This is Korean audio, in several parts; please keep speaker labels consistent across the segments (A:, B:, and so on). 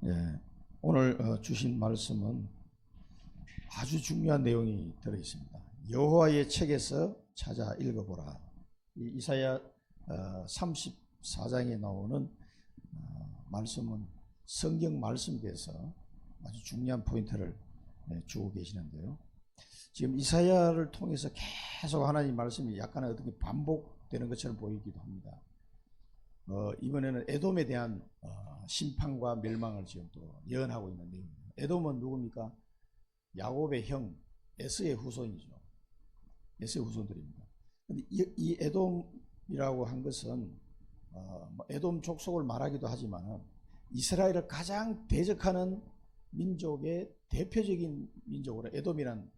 A: 예, 오늘 주신 말씀은 아주 중요한 내용이 들어 있습니다. 여호와의 책에서 찾아 읽어보라. 이사야 34장에 나오는 말씀은 성경 말씀에서 아주 중요한 포인트를 주고 계시는데요. 지금 이사야를 통해서 계속 하나님 말씀이 약간 어떻게 반복되는 것처럼 보이기도 합니다. 이번에는 에돔에 대한 심판과 멸망을 지금 또 예언하고 있는 내용입니다. 에돔은 누굽니까? 야곱의 형 에스의 후손이죠. 에스의 후손들입니다. 근데 이 에돔이라고 한 것은 에돔 족속을 말하기도 하지만 이스라엘을 가장 대적하는 민족의 대표적인 민족으로 에돔이란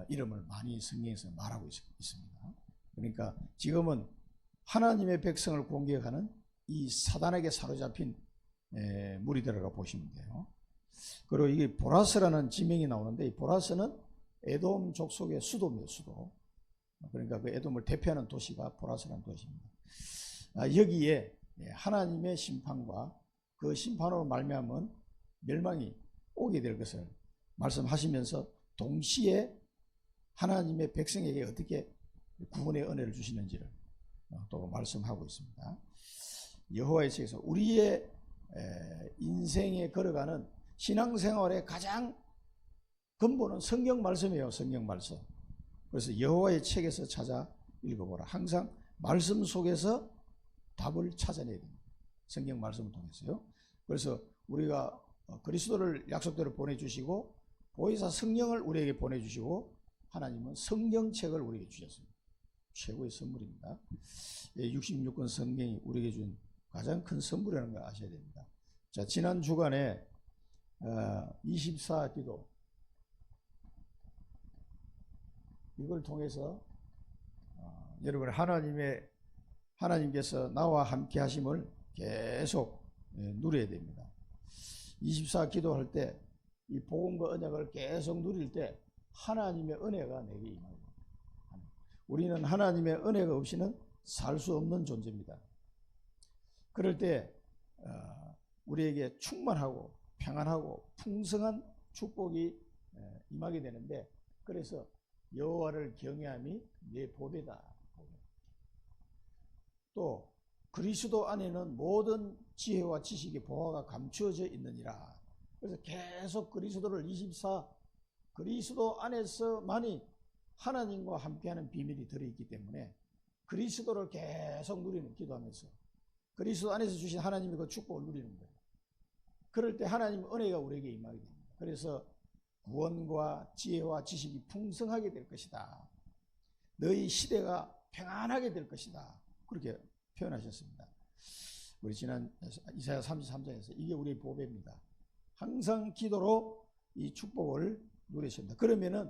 A: 이름을 많이 성경에서 말하고 있습니다. 그러니까 지금은 하나님의 백성을 공격하는 이 사단에게 사로잡힌 무리들이라고 보시면 돼요. 그리고 이게 보라스라는 지명이 나오는데 이 보라스는 에돔 족속의 수도입니다. 수도. 그러니까 그 에돔을 대표하는 도시가 보라스라는 도시입니다. 여기에 하나님의 심판과 그 심판으로 말미암은 멸망이 오게 될 것을 말씀하시면서 동시에 하나님의 백성에게 어떻게 구원의 은혜를 주시는지를 또 말씀하고 있습니다. 여호와의 책에서 우리의 인생에 걸어가는 신앙생활의 가장 근본은 성경 말씀이에요. 성경 말씀. 그래서 여호와의 책에서 찾아 읽어보라. 항상 말씀 속에서 답을 찾아내야 됩니다. 성경 말씀을 통해서요. 그래서 우리가 그리스도를 약속대로 보내주시고 보혜사 성령을 우리에게 보내주시고 하나님은 성경책을 우리에게 주셨습니다. 최고의 선물입니다. 66권 성경이 우리에게 준 가장 큰 선물이라는 걸 아셔야 됩니다. 자, 지난 주간에 24기도 이걸 통해서 여러분 하나님께서 나와 함께 하심을 계속 누려야 됩니다. 24기도 할 때 이 복음과 언약을 계속 누릴 때 하나님의 은혜가 내게 임합니다. 우리는 하나님의 은혜가 없이는 살 수 없는 존재입니다. 그럴 때 우리에게 충만하고 평안하고 풍성한 축복이 임하게 되는데 그래서 여호와를 경외함이 내 보배다. 또 그리스도 안에는 모든 지혜와 지식의 보화가 감추어져 있느니라. 그래서 계속 그리스도를 그리스도 안에서만이 하나님과 함께하는 비밀이 들어있기 때문에 그리스도를 계속 누리는 기도하면서 그리스도 안에서 주신 하나님의 그 축복을 누리는 거예요. 그럴 때 하나님의 은혜가 우리에게 임하게 됩니다. 그래서 구원과 지혜와 지식이 풍성하게 될 것이다. 너희 시대가 평안하게 될 것이다. 그렇게 표현하셨습니다. 우리 지난 이사야 33장에서 이게 우리의 보배입니다. 항상 기도로 이 축복을 누리십니다. 그러면은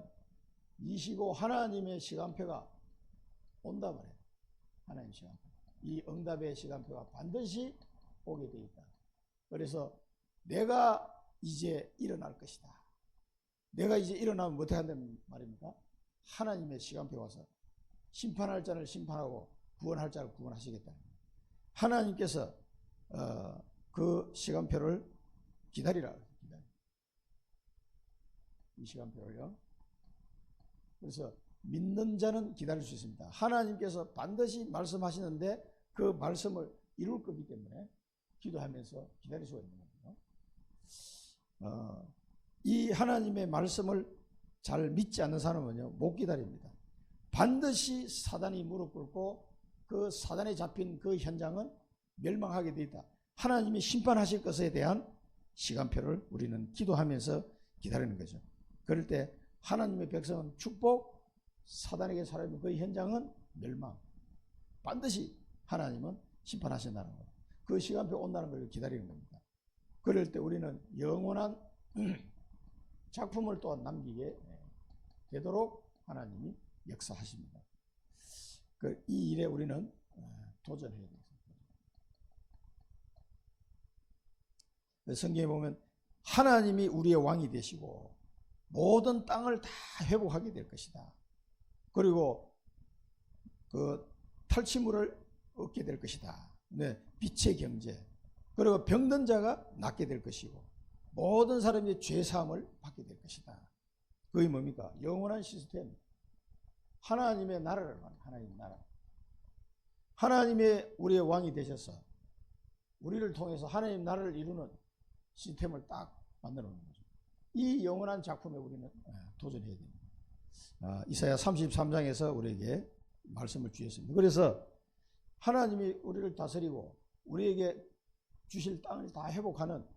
A: 이 시고 하나님의 시간표가 온다 말이에요. 하나님의 시간표. 이 응답의 시간표가 반드시 오게 되어 있다. 그래서 내가 이제 일어날 것이다. 내가 이제 일어나면 어떻게 한다는 말입니까? 하나님의 시간표 와서 심판할 자를 심판하고 구원할 자를 구원하시겠다. 하나님께서 그 시간표를 기다리라. 이 시간표를요. 그래서 믿는 자는 기다릴 수 있습니다. 하나님께서 반드시 말씀하시는데 그 말씀을 이룰 거기 때문에 기도하면서 기다릴 수가 있는 거예요. 이 하나님의 말씀을 잘 믿지 않는 사람은요, 못 기다립니다. 반드시 사단이 무릎 꿇고 그 사단에 잡힌 그 현장은 멸망하게 되어 있다. 하나님이 심판하실 것에 대한 시간표를 우리는 기도하면서 기다리는 거죠. 그럴 때 하나님의 백성은 축복, 사단에게 살아있는 그 현장은 멸망. 반드시 하나님은 심판하신다는 거예요. 그 시간표 온다는 걸 기다리는 겁니다. 그럴 때 우리는 영원한 작품을 또한 남기게 되도록 하나님이 역사하십니다. 이 일에 우리는 도전해야 됩니다. 성경에 보면 하나님이 우리의 왕이 되시고 모든 땅을 다 회복하게 될 것이다. 그리고 그 탈취물을 얻게 될 것이다. 네, 빛의 경제. 그리고 병든 자가 낫게 될 것이고 모든 사람이 죄 사함을 받게 될 것이다. 그게 뭡니까? 영원한 시스템. 하나님의 나라를 말합니다. 하나님의 나라. 하나님의 우리의 왕이 되셔서 우리를 통해서 하나님 나라를 이루는 시스템을 딱 만들어 놓는 거죠. 이 영원한 작품에 우리는 도전해야 됩니다. 이사야 33장에서 우리에게 말씀을 주셨습니다. 그래서 하나님이 우리를 다스리고 우리에게 주실 땅을 다 회복하는,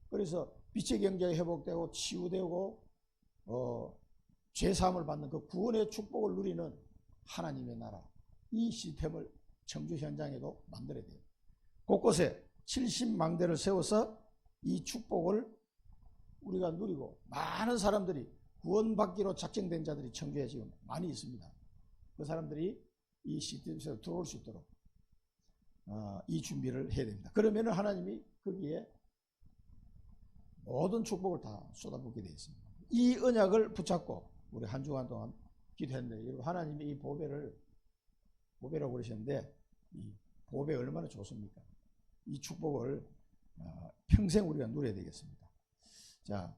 A: 그래서 빛의 경제가 회복되고 치유되고 죄사함을 받는 그 구원의 축복을 누리는 하나님의 나라, 이 시스템을 청주 현장에도 만들어야 돼요. 곳곳에 70망대를 세워서 이 축복을 우리가 누리고 많은 사람들이 구원받기로 작정된 자들이 청주에 지금 많이 있습니다. 그 사람들이 이 시스템에서 들어올 수 있도록 이 준비를 해야 됩니다. 그러면 하나님이 거기에 모든 축복을 다 쏟아붓게 되어 있습니다. 이 언약을 붙잡고 우리 한 주간 동안 기도했는데, 여러분 하나님이 이 보배라고 그러셨는데 이 보배 얼마나 좋습니까? 이 축복을 평생 우리가 누려야 되겠습니다. 자,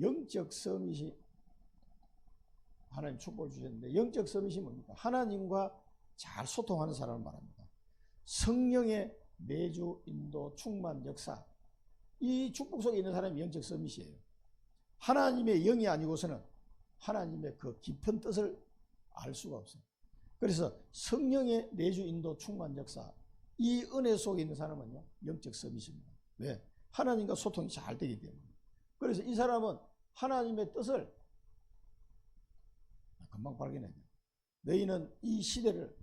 A: 영적 서밋이 하나님 축복을 주셨는데, 영적 서밋이 뭡니까? 하나님과 잘 소통하는 사람을 말합니다. 성령의 내주, 인도, 충만, 역사, 이 축복 속에 있는 사람이 영적 서밋이에요. 하나님의 영이 아니고서는 하나님의 그 깊은 뜻을 알 수가 없어요. 그래서 성령의 내주, 인도, 충만, 역사, 이 은혜 속에 있는 사람은요 영적 서밋입니다. 왜? 하나님과 소통이 잘 되기 때문에. 그래서 이 사람은 하나님의 뜻을 금방 발견해요. 너희는 이 시대를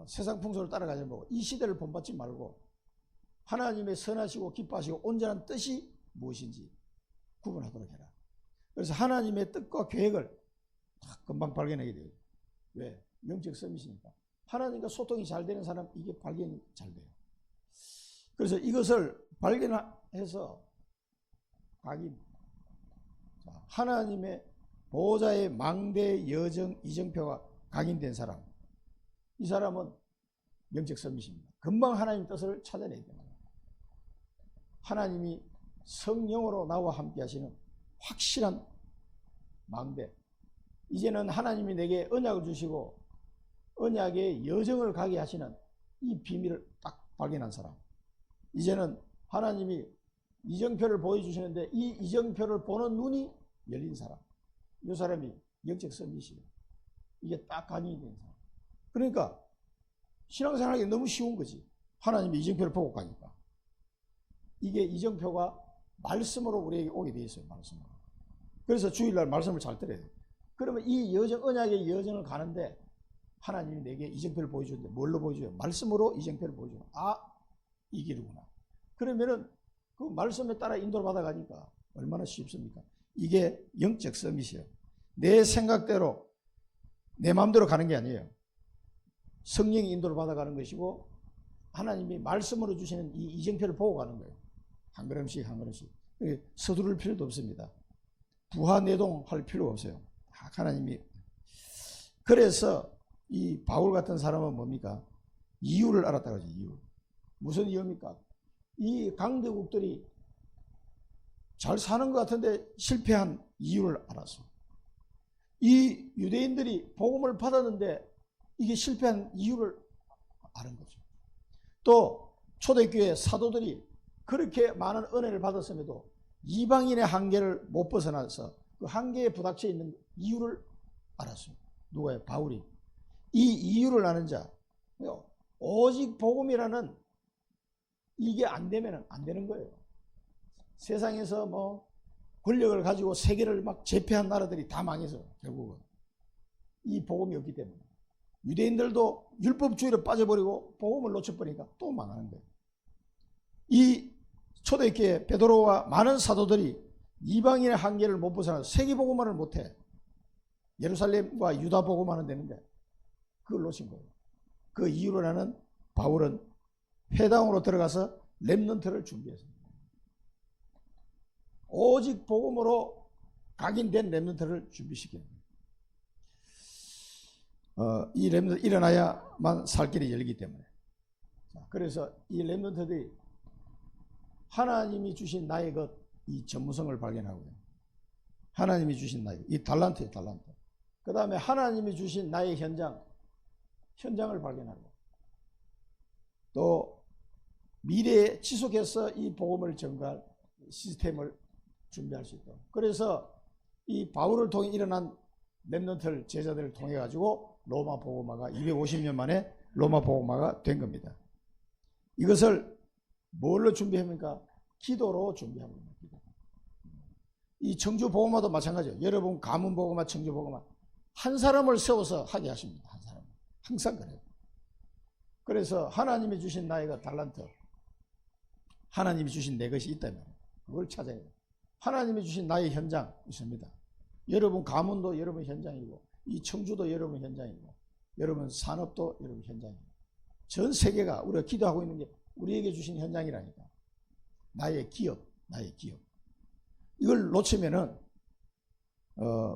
A: 세상 풍속을 따라가지 말고 이 시대를 본받지 말고 하나님의 선하시고 기뻐하시고 온전한 뜻이 무엇인지 구분하도록 해라. 그래서 하나님의 뜻과 계획을 금방 발견하게 돼요. 왜? 영적 서밋이니까. 하나님과 소통이 잘 되는 사람, 이게 발견이 잘 돼요. 그래서 이것을 발견해서 각인, 하나님의 보호자의 망대, 여정, 이정표가 각인된 사람, 이 사람은 영적 서밋입니다. 금방 하나님 뜻을 찾아내야 됩니다. 하나님이 성령으로 나와 함께 하시는 확실한 망대, 이제는 하나님이 내게 언약을 주시고 언약의 여정을 가게 하시는 이 비밀을 딱 발견한 사람, 이제는 하나님이 이정표를 보여주시는데 이 이정표를 보는 눈이 열린 사람, 이 사람이 영적 서밋이에요. 이게 딱 각인이 된 사람. 그러니까 신앙생활하기 너무 쉬운 거지. 하나님이 이정표를 보고 가니까. 이게 이정표가 말씀으로 우리에게 오게 돼 있어요. 말씀으로. 그래서 주일날 말씀을 잘 들어야 돼요. 그러면 이 여정, 언약의 여정을 가는데 하나님이 내게 이정표를 보여주는데 뭘로 보여줘요? 말씀으로 이정표를 보여줘요. 아, 이 길이구나. 그러면은 그 말씀에 따라 인도를 받아가니까 얼마나 쉽습니까? 이게 영적 서밋이에요. 내 생각대로 내 마음대로 가는 게 아니에요. 성령의 인도를 받아가는 것이고 하나님이 말씀으로 주시는 이 이정표를 보고 가는 거예요. 한 걸음씩 한 걸음씩. 서두를 필요도 없습니다. 부하내동할 필요가 없어요. 하나님이. 그래서 이 바울 같은 사람은 뭡니까? 이유를 알았다고 하죠. 이유. 무슨 이유입니까? 이 강대국들이 잘 사는 것 같은데 실패한 이유를 알았어. 이 유대인들이 복음을 받았는데 이게 실패한 이유를 아는 거죠. 또 초대교회 사도들이 그렇게 많은 은혜를 받았음에도 이방인의 한계를 못 벗어나서 그 한계에 부닥쳐 있는 이유를 알았어요. 누가요? 바울이. 이 이유를 아는 자, 오직 복음이라는 이게 안 되면 안 되는 거예요. 세상에서 뭐 권력을 가지고 세계를 막 제패한 나라들이 다 망해서 결국은 이 복음이 없기 때문에 유대인들도 율법주의로 빠져버리고 복음을 놓쳐버리니까 또 망하는 거예요. 이 초대교회 베드로와 많은 사도들이 이방인의 한계를 못 벗어나서 세계 복음만을 못해. 예루살렘과 유다 복음만은 되는데 그걸 놓친 거예요. 그 이유를 아는 바울은 회당으로 들어가서 렘넌트를 준비했습니다. 오직 복음으로 각인된 렘넌트를 준비시키는 거예요. 이 렘넌트 일어나야만 살 길이 열리기 때문에. 자, 그래서 이 렘넌트들이 하나님이 주신 나의 것, 이 전무성을 발견하고요. 하나님이 주신 나의 이 달란트예요, 달란트. 그 다음에 하나님이 주신 나의 현장을 발견하고, 또 미래에 지속해서 이 복음을 전가할 시스템을 준비할 수 있도록. 그래서 이 바울을 통해 일어난 렘넌트 제자들을 통해 가지고 로마 복음화가 250년 만에 로마 복음화가 된 겁니다. 이것을 뭘로 준비합니까? 기도로 준비하고 있는 기도. 이 청주 복음화도 마찬가지예요. 여러분 가문 복음화, 청주 복음화 한 사람을 세워서 하게 하십니다. 한 사람. 항상 그래요. 그래서 하나님이 주신 나의 것, 달란트, 하나님이 주신 내 것이 있다면 그걸 찾아야 돼요. 하나님이 주신 나의 현장 있습니다. 여러분 가문도 여러분 현장이고, 이 청주도 여러분 현장이고, 여러분 산업도 여러분 현장이고, 전 세계가 우리가 기도하고 있는 게 우리에게 주신 현장이라니까. 나의 기업. 이걸 놓치면은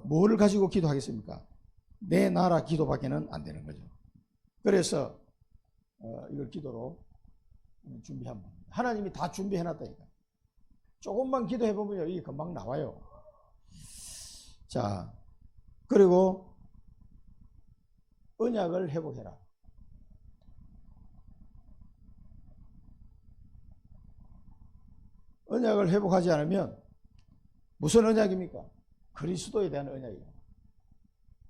A: 뭐를 가지고 기도하겠습니까? 내 나라 기도밖에는 안 되는 거죠. 그래서 이걸 기도로 준비하면 됩니다. 하나님이 다 준비해놨다니까. 조금만 기도해보면요, 이게 금방 나와요. 자, 그리고 언약을 회복해라. 언약을 회복하지 않으면 무슨 언약입니까? 그리스도에 대한 언약이에요.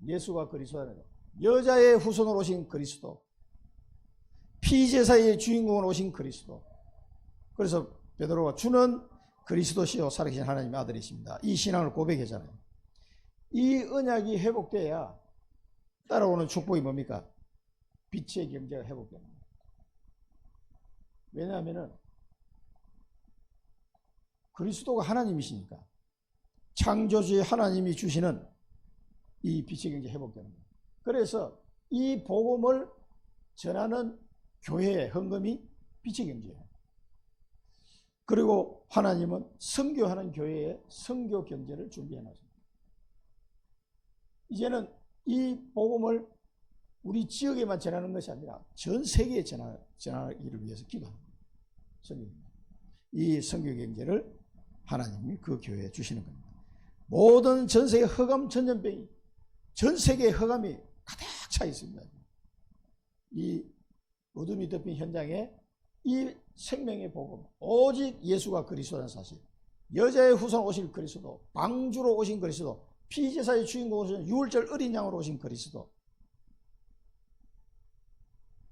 A: 예수가 그리스도라는 여자의 후손으로 오신 그리스도, 피제사의 주인공으로 오신 그리스도. 그래서 베드로가 주는 그리스도시요 살아계신 하나님의 아들이십니다. 이 신앙을 고백하잖아요. 이 언약이 회복돼야 따라오는 축복이 뭡니까? 빛의 경제가 회복됩니다. 왜냐하면 그리스도가 하나님이시니까 창조주의 하나님이 주시는 이 빛의 경제 회복되는 거예요. 그래서 이 복음을 전하는 교회의 헌금이 빛의 경제예요. 그리고 하나님은 선교하는 교회의 선교 경제를 준비해 놨습니다. 이제는 이 복음을 우리 지역에만 전하는 것이 아니라 전 세계에 전하기를 위해서 기도합니다. 이 선교 경제를 하나님이 그 교회에 주시는 겁니다. 모든 전 세계 흑암 전염병이, 전 세계의 흑암이 가득 차 있습니다. 이 어둠이 덮인 현장에 이 생명의 복음, 오직 예수가 그리스도라는 사실, 여자의 후손 오실 그리스도, 방주로 오신 그리스도, 피제사의 주인공 오신 유월절 어린 양으로 오신 그리스도,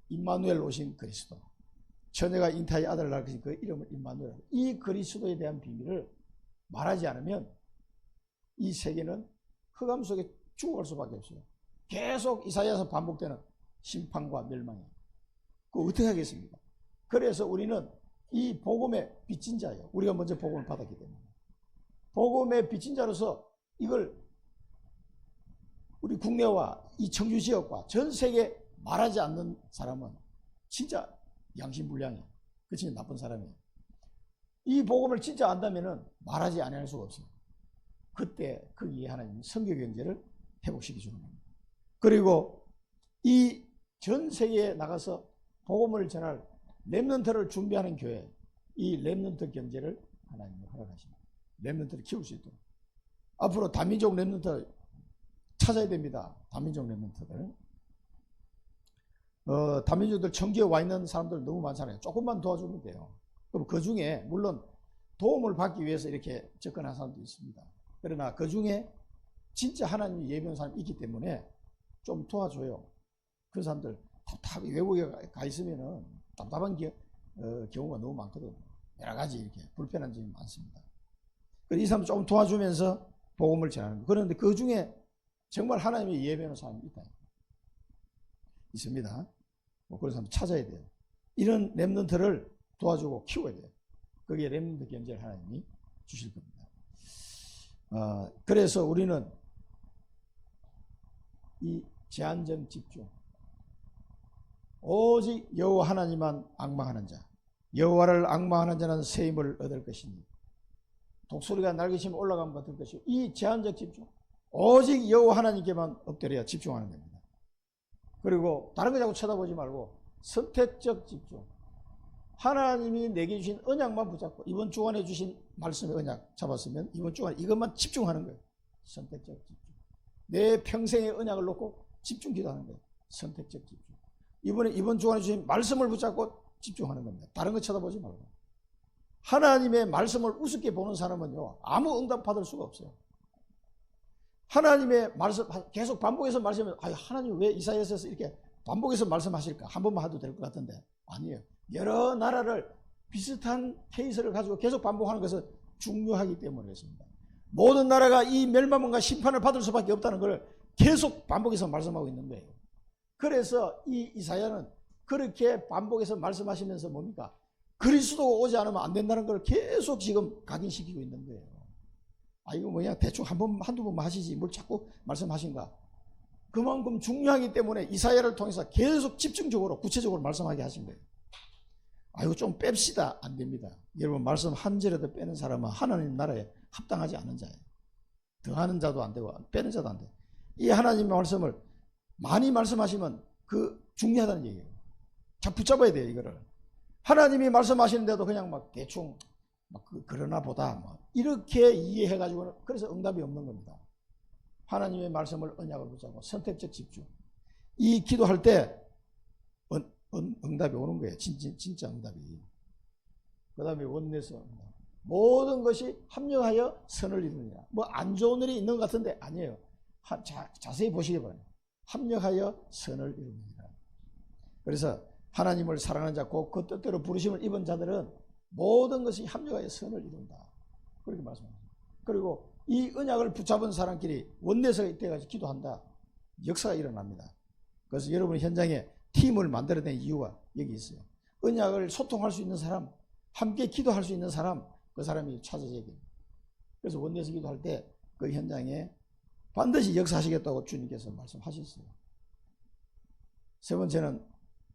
A: 임마누엘 오신 그리스도, 처녀가 잉타의 아들을 낳으신 그 이름을 임마누엘, 이 그리스도에 대한 비밀을 말하지 않으면 이 세계는 흑암 속에 죽어갈 수밖에 없어요. 계속 이사야에서 반복되는 심판과 멸망이에요. 그거 어떻게 하겠습니까? 그래서 우리는 이 복음의 빚진 자예요. 우리가 먼저 복음을 받았기 때문에. 복음의 빚진 자로서 이걸 우리 국내와 이 청주 지역과 전 세계에 말하지 않는 사람은 진짜 양심불량이에요. 그 진짜 나쁜 사람이에요. 이 복음을 진짜 안다면은 말하지 않을 수가 없어요. 그때 거기에 하나님이 선교 경제를 회복시켜 주는 겁니다. 그리고 이 전 세계에 나가서 복음을 전할 렘넌트를 준비하는 교회, 이 렘넌트 경제를 하나님이 허락하십니다. 렘넌트를 키울 수 있도록. 앞으로 다민족 렘넌트 찾아야 됩니다. 다민족 렘넌트들. 다민족들 청주에 와 있는 사람들 너무 많잖아요. 조금만 도와주면 돼요. 그럼 그 중에 물론 도움을 받기 위해서 이렇게 접근한 사람도 있습니다. 그러나 그 중에 진짜 하나님이 예비한 사람이 있기 때문에 좀 도와줘요. 그 사람들 답답하게 외국에 가 있으면은 답답한 경우가 너무 많거든요. 여러 가지 이렇게 불편한 점이 많습니다. 그래서 이 사람들 조금 도와주면서 복음을 전하는 거예요. 그런데 그 중에 정말 하나님이 예배하는 사람이 있다. 있습니다. 그런 사람 찾아야 돼요. 이런 렘넌트를 도와주고 키워야 돼요. 거기에 렘넌트 경제를 하나님이 주실 겁니다. 그래서 우리는 이 제한적 집중, 오직 여호와 하나님만 앙망하는 자, 여호와를 앙망하는 자는 새 힘을 얻을 것이니 독수리가 날개치면 올라가면 받을 것이고, 이 제한적 집중, 오직 여호와 하나님께만 엎드려야 집중하는 겁니다. 그리고 다른 거 자꾸 쳐다보지 말고 선택적 집중, 하나님이 내게 주신 언약만 붙잡고 이번 주간에 주신 말씀의 언약 잡았으면 이번 주간에 이것만 집중하는 거예요. 선택적 집중. 내 평생의 언약을 놓고 집중 기도하는 거예요. 선택적 집중. 이번 주간에 주신 말씀을 붙잡고 집중하는 겁니다. 다른 거 쳐다보지 말고. 하나님의 말씀을 우습게 보는 사람은요, 아무 응답 받을 수가 없어요. 하나님의 말씀 계속 반복해서 말씀하면 하나님 왜 이사야서에서 이렇게 반복해서 말씀하실까? 한 번만 해도 될 것 같은데 아니에요. 여러 나라를 비슷한 케이스를 가지고 계속 반복하는 것은 중요하기 때문에 그렇습니다. 모든 나라가 이 멸망과 심판을 받을 수밖에 없다는 걸 계속 반복해서 말씀하고 있는 거예요. 그래서 이 이사야는 그렇게 반복해서 말씀하시면서 뭡니까? 그리스도가 오지 않으면 안 된다는 걸 계속 지금 각인시키고 있는 거예요. 이거 뭐냐, 대충 한두 번만 하시지 뭘 자꾸 말씀하신가? 그만큼 중요하기 때문에 이사야를 통해서 계속 집중적으로 구체적으로 말씀하게 하신 거예요. 이거 좀 뺍시다. 안 됩니다. 여러분, 말씀 한 절에도 빼는 사람은 하나님 나라에 합당하지 않은 자예요. 더하는 자도 안 되고 빼는 자도 안 돼요. 이 하나님의 말씀을 많이 말씀하시면 그 중요하다는 얘기예요. 자, 붙잡아야 돼요, 이거를. 하나님이 말씀하시는데도 그냥 막 대충 그러나 보다 이렇게 이해해가지고는 그래서 응답이 없는 겁니다. 하나님의 말씀을 언약을 붙잡고 선택적 집중. 이 기도할 때 응답이 오는 거예요. 진짜 응답이. 그 다음에 원내서 모든 것이 합력하여 선을 이루느니라. 안 좋은 일이 있는 것 같은데 아니에요. 자세히 보시기 바랍니다. 합력하여 선을 이루느니라. 그래서 하나님을 사랑하는 자, 그 뜻대로 부르심을 입은 자들은 모든 것이 합력하여 선을 이룬다. 그렇게 말씀합니다. 그리고 이 언약을 붙잡은 사람끼리 원내에서 이때까지 기도한다. 역사가 일어납니다. 그래서 여러분 현장에 팀을 만들어낸 이유가 여기 있어요. 언약을 소통할 수 있는 사람, 함께 기도할 수 있는 사람, 그 사람이 찾아져야 돼요. 그래서 원내에서 기도할 때 그 현장에 반드시 역사하시겠다고 주님께서 말씀하셨어요. 세 번째는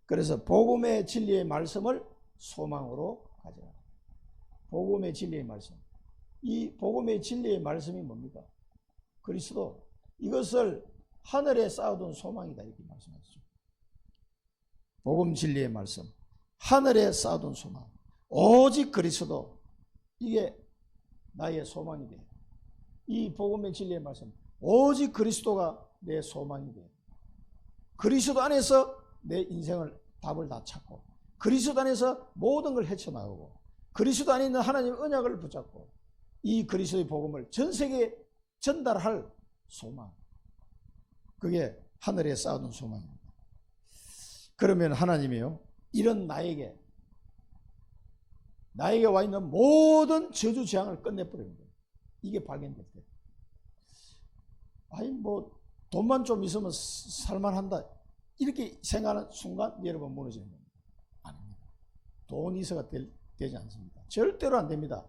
A: 그래서 복음의 진리의 말씀을 소망으로 가져라. 복음의 진리의 말씀. 이 복음의 진리의 말씀이 뭡니까? 그리스도. 이것을 하늘에 쌓아둔 소망이다 이렇게 말씀하시죠. 복음 진리의 말씀. 하늘에 쌓아둔 소망. 오직 그리스도. 이게 나의 소망이 돼요. 이 복음의 진리의 말씀. 오직 그리스도가 내 소망이 돼요. 그리스도 안에서 내 인생을 답을 다 찾고 그리스도 안에서 모든 걸 헤쳐나가고 그리스도 안에 있는 하나님의 언약을 붙잡고 이 그리스도의 복음을 전 세계에 전달할 소망. 그게 하늘에 쌓아둔 소망입니다. 그러면 하나님이요, 이런 나에게 와 있는 모든 저주 재앙을 끝내버리는 거예요. 이게 발견될 때. 돈만 좀 있으면 살만한다. 이렇게 생각하는 순간 여러분 무너지는 겁니다. 아닙니다. 돈이 있어가 되지 않습니다. 절대로 안 됩니다.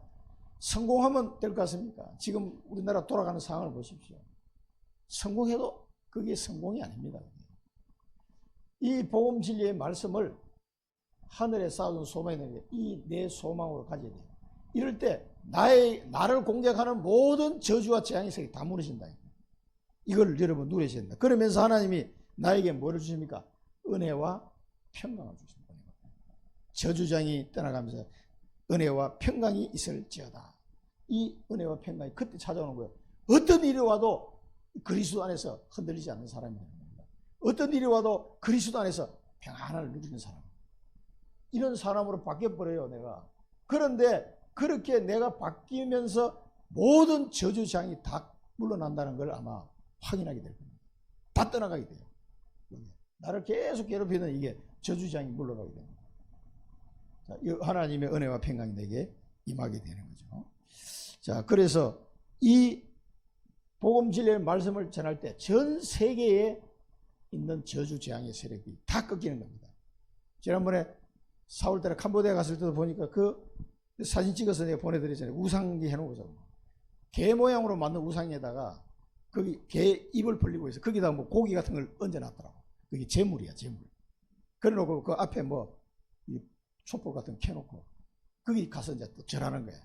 A: 성공하면 될 것 같습니까? 지금 우리나라 돌아가는 상황을 보십시오. 성공해도 그게 성공이 아닙니다. 이 복음 진리의 말씀을 하늘에 쌓아둔 소망이 되는데 이 내 소망으로 가져야 돼요. 이럴 때 나를 공격하는 모든 저주와 재앙이 다 무너진다. 이걸 여러분 누리셔야 된다. 그러면서 하나님이 나에게 뭐를 주십니까? 은혜와 평강을 주십니다. 저주장이 떠나가면서 은혜와 평강이 있을지어다. 이 은혜와 평강이 그때 찾아오는 거예요. 어떤 일이 와도 그리스도 안에서 흔들리지 않는 사람이 되는 겁니다. 어떤 일이 와도 그리스도 안에서 평안을 누리는 사람. 이런 사람으로 바뀌어버려요, 내가. 그런데 그렇게 내가 바뀌면서 모든 저주장이 다 물러난다는 걸 아마 확인하게 될 겁니다. 다 떠나가게 돼요. 나를 계속 괴롭히는 이게 저주장이 물러가게 됩니다. 자, 하나님의 은혜와 평강이 내게 임하게 되는 거죠. 자, 그래서 이 복음 진리의 말씀을 전할 때 전 세계에 있는 저주 재앙의 세력이 다 꺾이는 겁니다. 지난번에 4월달에 캄보디아 갔을 때도 보니까 그 사진 찍어서 내가 보내드렸잖아요. 우상기 해놓고서 개 모양으로 만든 우상에다가 거기 개 입을 벌리고 있어. 거기다 고기 같은 걸 얹어놨더라고. 그게 재물이야, 재물. 그래놓고 그 앞에 촛불 같은 거 켜놓고 거기 가서 이제 또 절하는 거야.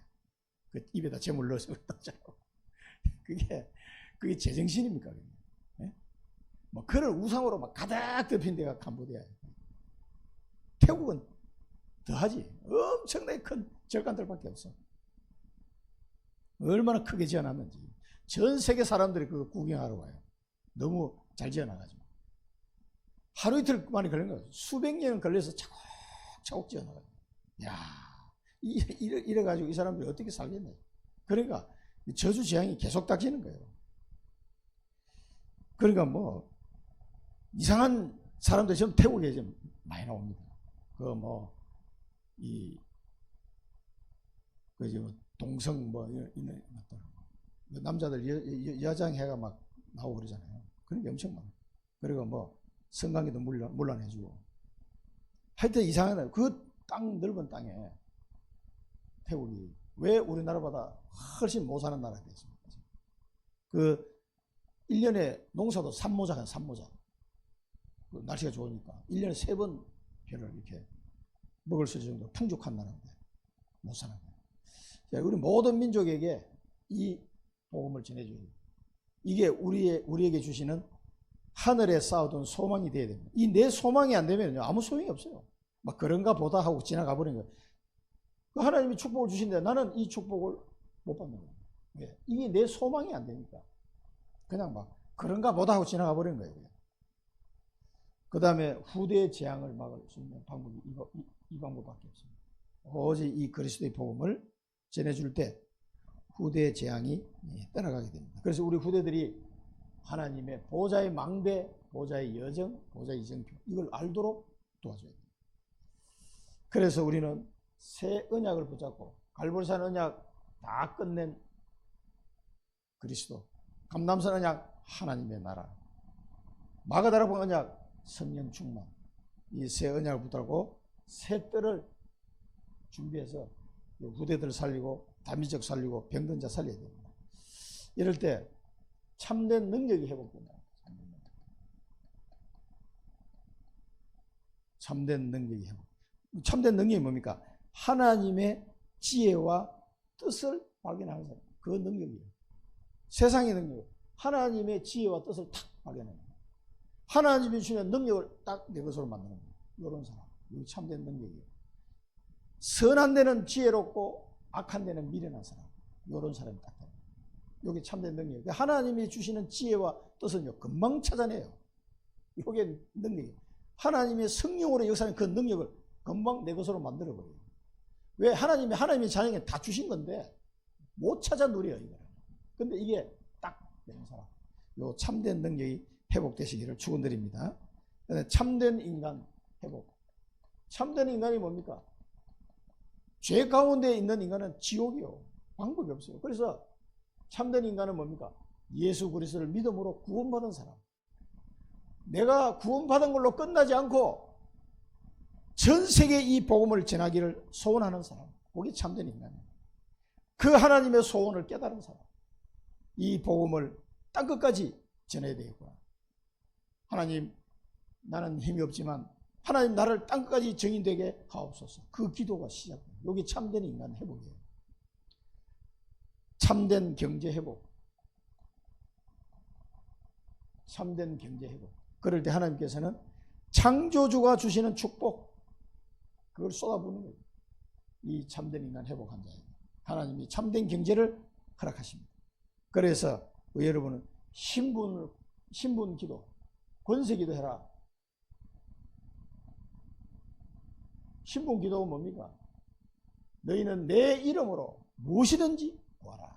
A: 그 입에다 재물 넣어서 떠자고. 그게 제정신입니까? 네? 그런 우상으로 가득 덮인 데가 캄보디아예요. 태국은 더하지. 엄청나게 큰 절간들밖에 없어. 얼마나 크게 지어놨는지. 전 세계 사람들이 그거 구경하러 와요. 너무 잘 지어놔가지고. 하루 이틀 만에 걸린 거예요. 수백 년은 걸려서 차곡차곡 지어놔가지고. 야, 이래가지고 이 사람들이 어떻게 살겠네. 그러니까 저주 재앙이 계속 닥치는 거예요. 그러니까 뭐 이상한 사람들이 지금 태국에 좀 많이 나옵니다. 동성 이런 것들. 남자들 여장해가 막 나오고 그러잖아요. 그런 게 엄청 많아요. 그리고 성관계도 물란해주고. 하여튼 이상하네. 그 넓은 땅에 태국이 왜 우리나라보다 훨씬 못 사는 나라가 됐습니까? 1년에 농사도 산모자가 산모자. 날씨가 좋으니까 1년에 3번 벼를 이렇게 먹을 수 있을 정도로 풍족한 나라인데 못 사는 거예요. 우리 모든 민족에게 이 복음을 전해줘야 돼요. 이게 우리에게 주시는 하늘에 쌓아둔 소망이 돼야 됩니다. 이 내 소망이 안 되면 아무 소용이 없어요. 막 그런가 보다 하고 지나가 버리는 거예요. 하나님이 축복을 주신데 나는 이 축복을 못 받는 거예요. 왜? 이게 내 소망이 안 되니까. 그냥 막 그런가 보다 하고 지나가 버리는 거예요. 그 다음에 후대의 재앙을 막을 수 있는 방법이 이 방법밖에 없습니다. 오직 이 그리스도의 복음을 전해줄 때 후대의 재앙이 떠나가게 됩니다. 그래서 우리 후대들이 하나님의 보좌의 망대, 보좌의 여정, 보좌의 이정표 이걸 알도록 도와줘야 돼요. 그래서 우리는 새 언약을 붙잡고 갈보리산 언약 다 끝낸 그리스도, 감람산 언약 하나님의 나라, 마가다락방 언약 성령 충만, 이 새 언약을 붙잡고 새 뜰을 준비해서 후대들 살리고 다민족 살리고 병든 자 살려야 됩니다. 이럴 때 참된 능력이 회복된다. 참된 능력이 회복. 참된 능력이 뭡니까? 하나님의 지혜와 뜻을 발견하는 사람. 그 능력이에요. 세상의 능력. 하나님의 지혜와 뜻을 탁 발견하는 거예요. 하나님이 주는 능력을 딱 내 것으로 만드는 거예요. 이런 사람. 이게 참된 능력이에요. 선한 데는 지혜롭고 악한 데는 미련한 사람. 이런 사람이 딱 됩니다. 이게 참된 능력이에요. 하나님이 주시는 지혜와 뜻은요, 금방 찾아내요. 이게 능력이에요. 하나님의 성령으로 역사하는 그 능력을 금방 내 것으로 만들어버려요. 왜? 하나님의 자녀에게 다 주신 건데 못 찾아 누려요, 이거를. 근데 이게 딱 되는 사람. 요 참된 능력이 회복되시기를 축원드립니다. 참된 인간 회복. 참된 인간이 뭡니까? 죄 가운데 있는 인간은 지옥이요. 방법이 없어요. 그래서 참된 인간은 뭡니까? 예수 그리스도를 믿음으로 구원받은 사람. 내가 구원받은 걸로 끝나지 않고 전 세계에 이 복음을 전하기를 소원하는 사람. 그게 참된 인간이에요. 그 하나님의 소원을 깨달은 사람. 이 복음을 땅끝까지 전해야 되겠구나. 하나님, 나는 힘이 없지만 하나님 나를 땅끝까지 증인되게 하옵소서. 그 기도가 시작돼요. 여기 참된 인간 회복이에요. 참된 경제 회복. 참된 경제 회복. 그럴 때 하나님께서는 창조주가 주시는 축복, 그걸 쏟아부는 거예요. 이 참된 인간 회복한 자에게 하나님이 참된 경제를 허락하십니다. 그래서 여러분은 신분 기도, 권세 기도 해라. 신분 기도가 뭡니까? 너희는 내 이름으로 무엇이든지 구하라.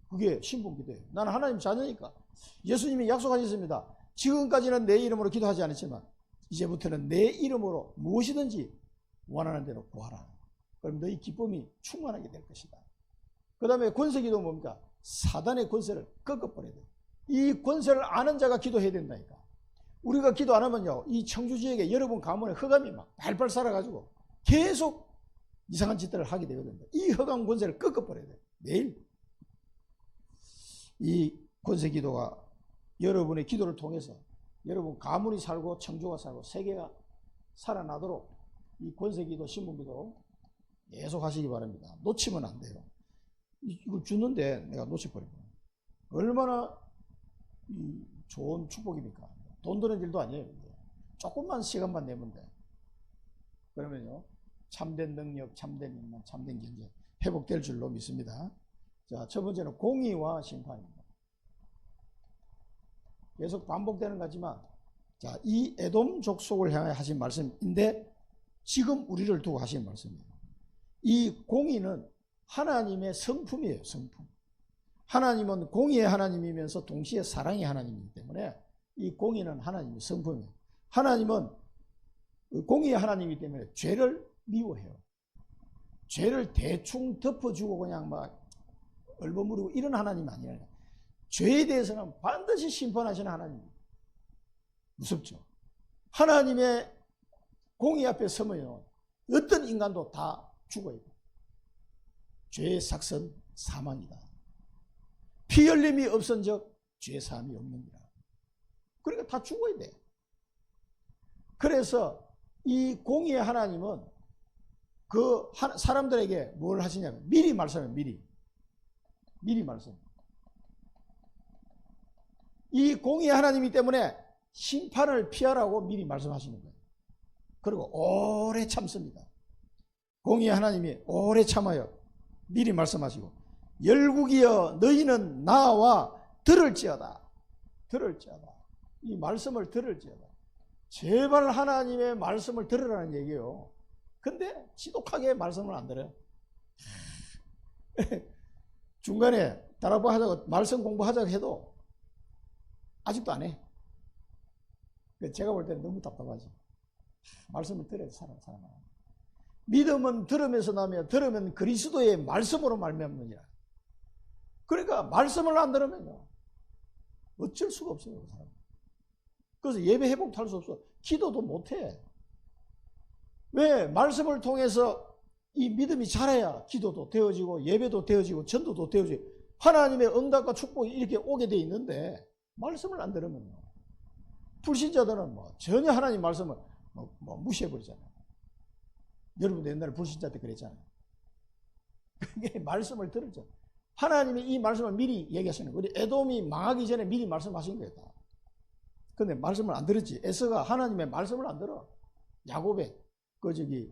A: 그게 신분 기도예요. 나는 하나님 자녀니까. 예수님이 약속하셨습니다. 지금까지는 내 이름으로 기도하지 않았지만 이제부터는 내 이름으로 무엇이든지 원하는 대로 구하라. 그럼 너희 기쁨이 충만하게 될 것이다. 그 다음에 권세 기도는 뭡니까? 사단의 권세를 꺾어버려야 돼요. 이 권세를 아는 자가 기도해야 된다니까. 우리가 기도 안 하면요, 이 청주지역에 여러분 가문에 흑암이 막 발발 살아가지고 계속 이상한 짓들을 하게 되거든요. 이 흑암 권세를 꺾어버려야 돼요. 매일. 이 권세 기도가 여러분의 기도를 통해서 여러분 가문이 살고 청주가 살고 세계가 살아나도록 이 권세 기도, 신분 기도 계속 하시기 바랍니다. 놓치면 안 돼요. 이걸 주는데 내가 놓쳐버리고. 얼마나 좋은 축복입니까? 돈 드는 일도 아니에요. 조금만 시간만 내면 돼. 그러면요, 참된 능력, 참된 인간, 참된 경제 회복될 줄로 믿습니다. 자, 첫 번째는 공의와 심판입니다. 계속 반복되는 거지만, 자, 이 에돔 족속을 향해 하신 말씀인데 지금 우리를 두고 하신 말씀이에요. 이 공의는 하나님의 성품이에요. 성품. 하나님은 공의의 하나님이면서 동시에 사랑의 하나님이기 때문에 이 공의는 하나님의 성품이에요. 하나님은 공의의 하나님이기 때문에 죄를 미워해요. 죄를 대충 덮어주고 그냥 막 얼버무리고 이런 하나님이 아니라 죄에 대해서는 반드시 심판하시는 하나님입니다. 무섭죠. 하나님의 공의 앞에 서면 어떤 인간도 다 죽어야 돼. 죄의 삭선 사망이다. 피 흘림이 없은 적 죄 사함이 없느니라. 그러니까 다 죽어야 돼. 그래서 이 공의의 하나님은 그 사람들에게 뭘 하시냐면 미리 말씀해요. 미리 말씀. 이 공의의 하나님이기 때문에 심판을 피하라고 미리 말씀하시는 거예요. 그리고 오래 참습니다. 공의의 하나님이 오래 참아요. 미리 말씀하시고 열국이여 너희는 나와 들을지어다. 이 말씀을 들을지어다. 제발 하나님의 말씀을 들으라는 얘기예요. 근데 지독하게 말씀을 안 들어요. 중간에 다락방 하자고 말씀 공부하자고 해도 아직도 안 해. 제가 볼 때는 너무 답답하지. 말씀을 들어야 사람. 믿음은 들으면서 나며 들으면 그리스도의 말씀으로 말미암느니라. 그러니까 말씀을 안 들으면요 어쩔 수가 없어요. 사람. 그래서 예배 회복도 할 수 없어. 기도도 못해. 왜? 말씀을 통해서 이 믿음이 자라야 기도도 되어지고 예배도 되어지고 전도도 되어지고 하나님의 응답과 축복이 이렇게 오게 돼 있는데 말씀을 안 들으면요 불신자들은 뭐 전혀 하나님 말씀을 무시해버리잖아요. 여러분도 옛날에 불신자 때 그랬잖아요. 그게 말씀을 들었죠. 하나님이 이 말씀을 미리 얘기하시는 거예요. 우리 에돔이 망하기 전에 미리 말씀하신 거예요. 근데 말씀을 안 들었지. 에서가 하나님의 말씀을 안 들어. 야곱의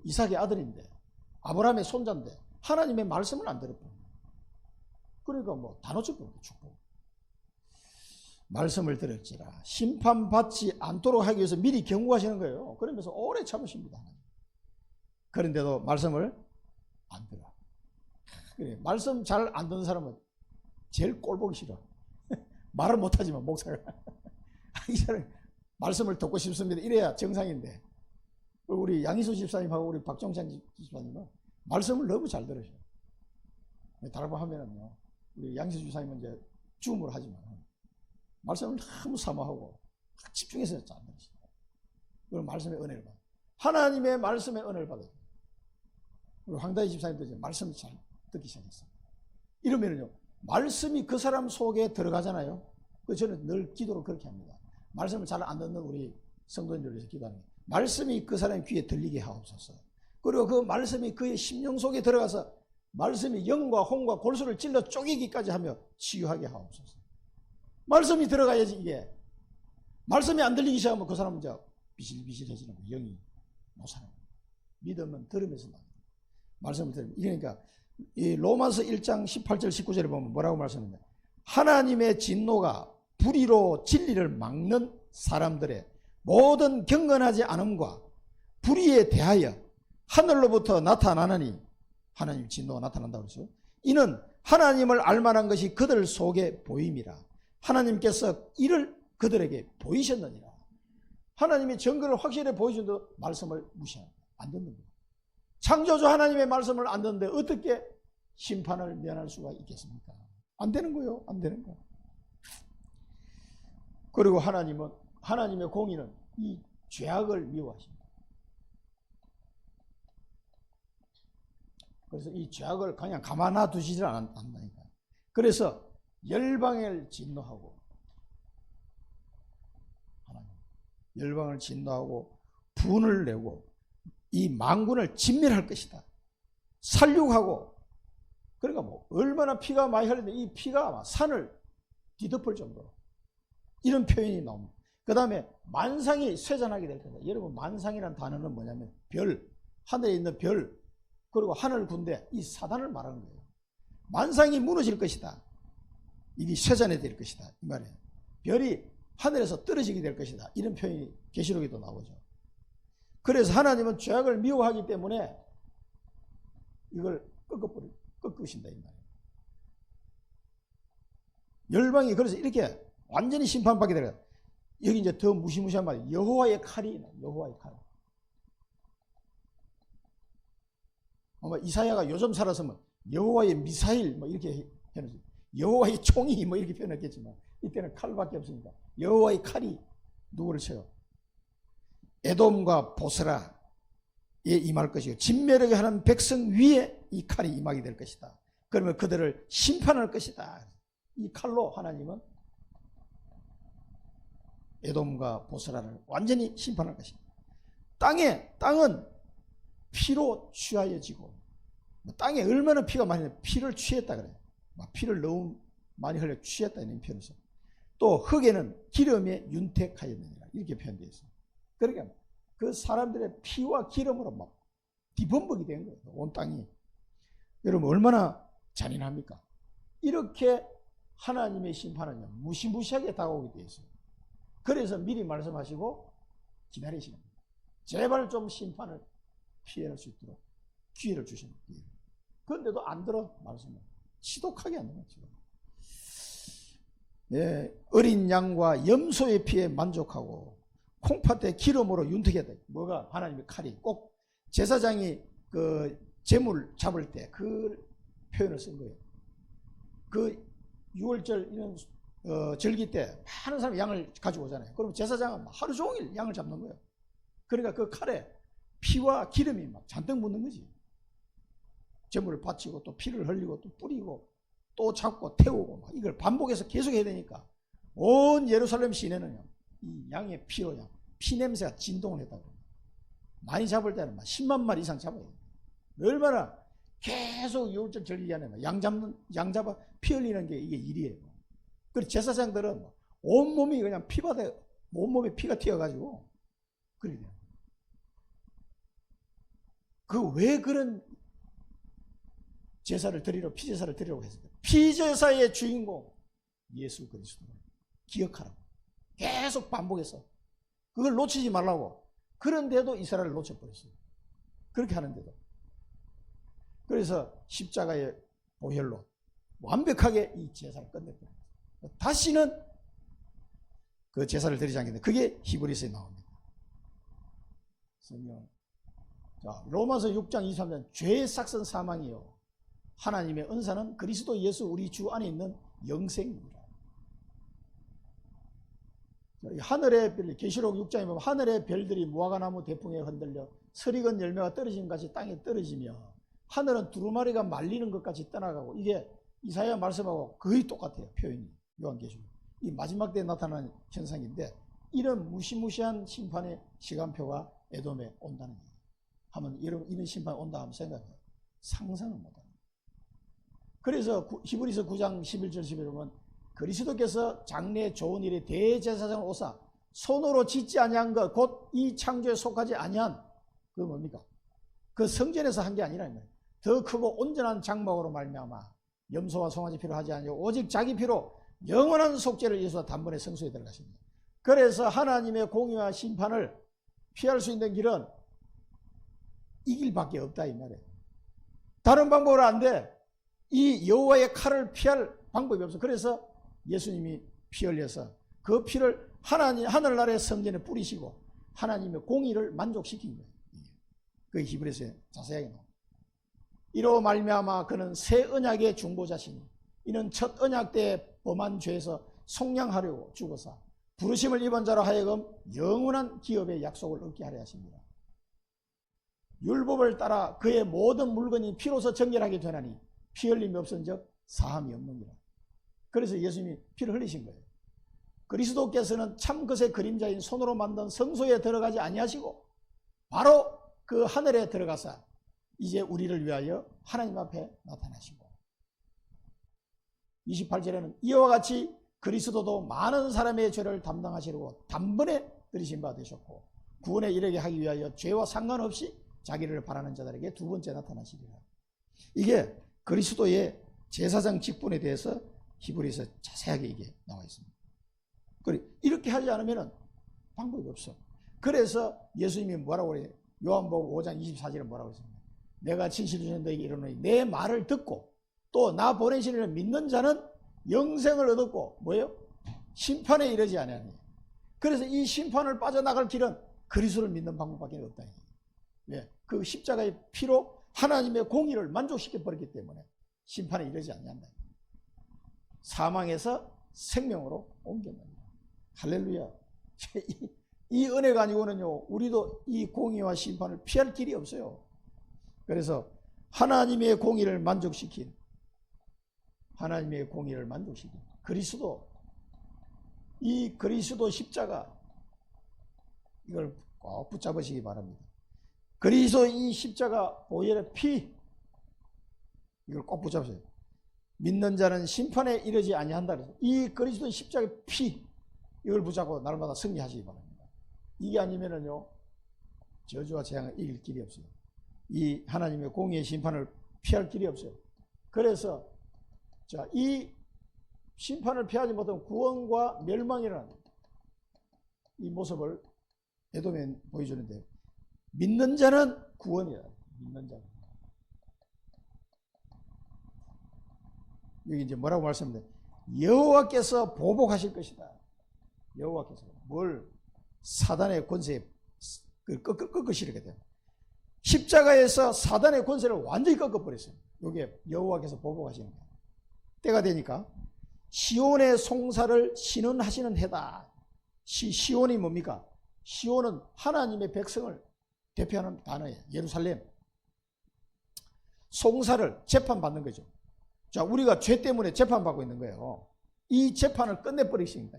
A: 이삭의 아들인데 아브라함의 손자인데 하나님의 말씀을 안 들었고. 그러니까 다 놓쳐버린 거예요. 축복. 말씀을 들을지라 심판받지 않도록 하기 위해서 미리 경고하시는 거예요. 그러면서 오래 참으십니다. 그런데도 말씀을 안 들어. 그래, 말씀 잘 안 듣는 사람은 제일 꼴보기 싫어. 말을 못하지만 목사가 이 사람 말씀을 듣고 싶습니다. 이래야 정상인데 우리 양희수 집사님하고 우리 박종찬 집사님은 말씀을 너무 잘 들으셔. 다락방 하면은요 우리 양희수 집사님은 이제 줌으로 하지만 말씀을 너무 사모하고 집중해서 잘 들으셔. 그럼 말씀의 은혜를 받아. 하나님의 말씀의 은혜를 받아요. 우리 황다희 집사님도 이제 말씀을 잘 듣기 시작했어요. 이러면은요 말씀이 그 사람 속에 들어가잖아요. 그래서 저는 늘 기도를 그렇게 합니다. 말씀을 잘 안 듣는 우리 성도님들 위해서 기도하는 거예요. 말씀이 그 사람의 귀에 들리게 하옵소서. 그리고 그 말씀이 그의 심령 속에 들어가서 말씀이 영과 혼과 골수를 찔러 쪼개기까지 하며 치유하게 하옵소서. 말씀이 들어가야지 이게. 말씀이 안 들리기 시작하면 그 사람은 이제 비실비실해지는 거예요. 영이 못 살아요. 믿음은 들으면서 나옵니다. 말씀을 들으면. 그러니까 이 로마서 1장 18절 19절에 보면 뭐라고 말씀합니까? 하나님의 진노가 불의로 진리를 막는 사람들의 모든 경건하지 않음과 불의에 대하여 하늘로부터 나타나느니 하나님 진노가 나타난다고 그랬어요. 이는 하나님을 알만한 것이 그들 속에 보임이라. 하나님께서 이를 그들에게 보이셨느니라. 하나님이 증거를 확실히 보여준다고 말씀을 무시합니다. 안 듣는 거예요. 창조주 하나님의 말씀을 안 듣는데 어떻게 심판을 면할 수가 있겠습니까? 안 되는 거예요. 안 되는 거예요. 그리고 하나님은 하나님의 공의는 이 죄악을 미워하십니다. 그래서 이 죄악을 그냥 가만 놔두시질 않는다니까. 그래서 열방을 진노하고 하나님 열방을 진노하고 분을 내고 이 만군을 진멸할 것이다. 살육하고 그러니까 얼마나 피가 많이 흘리는데 이 피가 아마 산을 뒤덮을 정도로 이런 표현이 나옵니다. 그 다음에 만상이 쇠잔하게 될 겁니다. 여러분 만상이라는 단어는 뭐냐면 별, 하늘에 있는 별, 그리고 하늘 군대, 이 사단을 말하는 거예요. 만상이 무너질 것이다. 일이 쇠잔해질 것이다. 이 말이에요. 별이 하늘에서 떨어지게 될 것이다. 이런 표현이 계시록에도 나오죠. 그래서 하나님은 죄악을 미워하기 때문에 이걸 꺾으신다. 이 말이에요. 열방이 그래서 이렇게 완전히 심판받게 되거든. 여기 이제 더 무시무시한 말이 여호와의 칼이 나. 여호와의 칼. 아마 이사야가 요즘 살았으면 여호와의 미사일 뭐 이렇게 표현했어요. 여호와의 총이 뭐 이렇게 표현했겠지만 이때는 칼밖에 없으니까 여호와의 칼이 누구를 쳐요? 에돔과 보스라에 임할 것이고 진멸하게 하는 백성 위에 이 칼이 임하게 될 것이다. 그러면 그들을 심판할 것이다. 이 칼로 하나님은 에돔과 보스라를 완전히 심판할 것이다. 땅은 피로 취하여지고, 땅에 얼마나 피가 많이 나면 피를 취했다 그래요. 피를 너무 많이 흘려 취했다 이런 표현을 써요. 또 흙에는 기름에 윤택하였느니라 이렇게 표현되어 있어요. 그러니까 그 사람들의 피와 기름으로 막 뒤범벅이 된 거예요. 온 땅이. 여러분 얼마나 잔인합니까? 이렇게 하나님의 심판은 무시무시하게 다가오게 되어 있어요. 그래서 미리 말씀하시고 기다리시는 거예요. 제발 좀 심판을 피할 수 있도록 기회를 주시는 거예요. 그런데도 안 들어 말씀을. 지독하게 안 들어. 예, 어린 양과 염소의 피에 만족하고 콩팥에 기름으로 윤택했다. 뭐가? 하나님의 칼이. 꼭 제사장이 그 제물 잡을 때 그 표현을 쓴 거예요. 그 6월절 이런 절기 때 많은 사람이 양을 가지고 오잖아요. 그럼 제사장은 하루 종일 양을 잡는 거예요. 그러니까 그 칼에 피와 기름이 막 잔뜩 묻는 거지. 제물을 바치고 또 피를 흘리고 또 뿌리고 또 잡고 태우고 막 이걸 반복해서 계속 해야 되니까 온 예루살렘 시내는요, 이 양의 피로 피 냄새가 진동을 했다고 합니다. 많이 잡을 때는 막 10만 마리 이상 잡아야 돼요. 얼마나 계속 6월절 절기 안에 양 잡아 피 흘리는 게 이게 일이에요. 그리고 제사장들은 온몸이 그냥 피바다, 온몸에 피가 튀어가지고 그렇게 돼요. 왜 그런 제사를 드리러, 피제사를 드리려고 했을까? 피제사의 주인공 예수 그리스도를 기억하라고 계속 반복해서 그걸 놓치지 말라고. 그런데도 이스라엘을 놓쳐버렸어요. 그렇게 하는데도. 그래서 십자가의 보혈로 완벽하게 이 제사를 끝냈거든요. 다시는 그 제사를 드리지 않겠다. 그게 히브리서에 나옵니다. 성경. 자, 로마서 6장 23절 죄의 삭선 사망이요 하나님의 은사는 그리스도 예수 우리 주 안에 있는 영생입니다. 하늘의 별, 계시록 6장에 보면 하늘의 별들이 무화과나무 대풍에 흔들려 서리건 열매가 떨어진 것 같이 땅에 떨어지며 하늘은 두루마리가 말리는 것 같이 떠나가고, 이게 이사야 말씀하고 거의 똑같아요. 표현이. 요한계시록. 이 마지막 때에 나타나는 현상인데, 이런 무시무시한 심판의 시간표가 에돔에 온다는 거예요. 하면 이런 심판이 온다 하면 생각해요. 상상을 못합니다. 그래서 히브리서 9장 11절 11절 보면 그리스도께서 장래 좋은 일에 대제사장을 오사 손으로 짓지 아니한 것 곧 이 창조에 속하지 아니한 그 뭡니까? 그 성전에서 한 게 아니라 더 크고 온전한 장막으로 말미암아 염소와 송아지 피로 하지 아니하고 오직 자기 피로 영원한 속죄를 위해서 단번에 성소에 들어가십니다. 그래서 하나님의 공의와 심판을 피할 수 있는 길은 이 길밖에 없다 이 말이에요. 다른 방법으로 안 돼. 이 여호와의 칼을 피할 방법이 없어. 그래서 예수님이 피 흘려서 그 피를 하늘나라의 성전에 뿌리시고 하나님의 공의를 만족시킨 거예요. 그 히브리서에 자세하게 나옵니다. 이로 말미암아 그는 새 언약의 중보자시니 이는 첫 언약 때 범한 죄에서 속량하려고 죽어서 부르심을 입은 자로 하여금 영원한 기업의 약속을 얻게 하려 하십니다. 율법을 따라 그의 모든 물건이 피로서 정결하게 되나니 피 흘림이 없은즉 사함이 없느니라. 그래서 예수님이 피를 흘리신 거예요. 그리스도께서는 참 것의 그림자인 손으로 만든 성소에 들어가지 아니하시고 바로 그 하늘에 들어가서 이제 우리를 위하여 하나님 앞에 나타나시고, 28절에는 이와 같이 그리스도도 많은 사람의 죄를 담당하시려고 단번에 들이신 바 되셨고 구원에 이르게 하기 위하여 죄와 상관없이 자기를 바라는 자들에게 두 번째 나타나시리라. 이게 그리스도의 제사장 직분에 대해서 히브리서 자세하게 이게 나와 있습니다. 이렇게 하지 않으면 방법이 없어. 그래서 예수님이 뭐라고 그래요? 요한복음 5장 24절에 뭐라고 했습니까? 내가 진실로 너에게 이르노니 내 말을 듣고 또 나 보내신 이를 믿는 자는 영생을 얻었고 뭐예요? 심판에 이르지 아니하니. 그래서 이 심판을 빠져나갈 길은 그리스도를 믿는 방법밖에 없다. 왜? 그 십자가의 피로 하나님의 공의를 만족시켜 버렸기 때문에 심판에 이르지 아니한다. 사망에서 생명으로 옮겼습니다. 할렐루야. 이 은혜 가지고는요, 우리도 이 공의와 심판을 피할 길이 없어요. 그래서 하나님의 공의를 만족시킨 그리스도, 이 그리스도 십자가, 이걸 꼭 붙잡으시기 바랍니다. 그리스도 이 십자가 보혈의 피, 이걸 꼭 붙잡으세요. 믿는 자는 심판에 이르지 아니한다. 이 그리스도 십자가의 피, 이걸 붙잡고 날마다 승리하시기 바랍니다. 이게 아니면은요, 저주와 재앙을 이길 길이 없어요. 이 하나님의 공의의 심판을 피할 길이 없어요. 그래서 자, 이 심판을 피하지 못한 구원과 멸망이라는 이 모습을 에돔에 보여주는데, 믿는 자는 구원이다. 믿는 자는. 여기 이제 뭐라고 말씀합니다. 여호와께서 보복하실 것이다. 여호와께서 뭘? 사단의 권세에 꺾으시게 돼요. 십자가에서 사단의 권세를 완전히 꺾어버렸어요. 이게 여호와께서 보복하시는 거예요. 때가 되니까 시온의 송사를 신원하시는 해다. 시온이 뭡니까? 시온은 하나님의 백성을 대표하는 단어예요. 예루살렘. 송사를 재판받는 거죠. 자, 우리가 죄 때문에 재판받고 있는 거예요. 이 재판을 끝내버리십니다.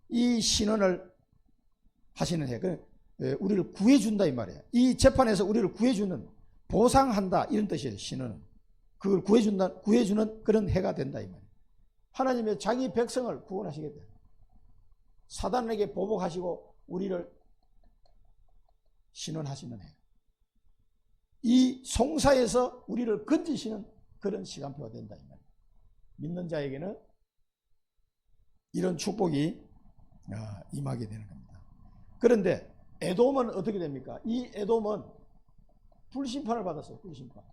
A: 이 신원을 하시는 해. 우리를 구해준다 이 말이에요. 이 재판에서 우리를 구해주는, 보상한다 이런 뜻이에요. 신원은. 그걸 구해주는 그런 해가 된다 이 말이에요. 하나님의 자기 백성을 구원하시게 돼요. 사단에게 보복하시고 우리를 신원하시는 해. 이 송사에서 우리를 건지시는 그런 시간표가 된다 이 말이에요. 믿는 자에게는 이런 축복이 임하게 되는 겁니다. 그런데 에돔은 어떻게 됩니까? 이 에돔은 불심판을 받았어요. 불심판.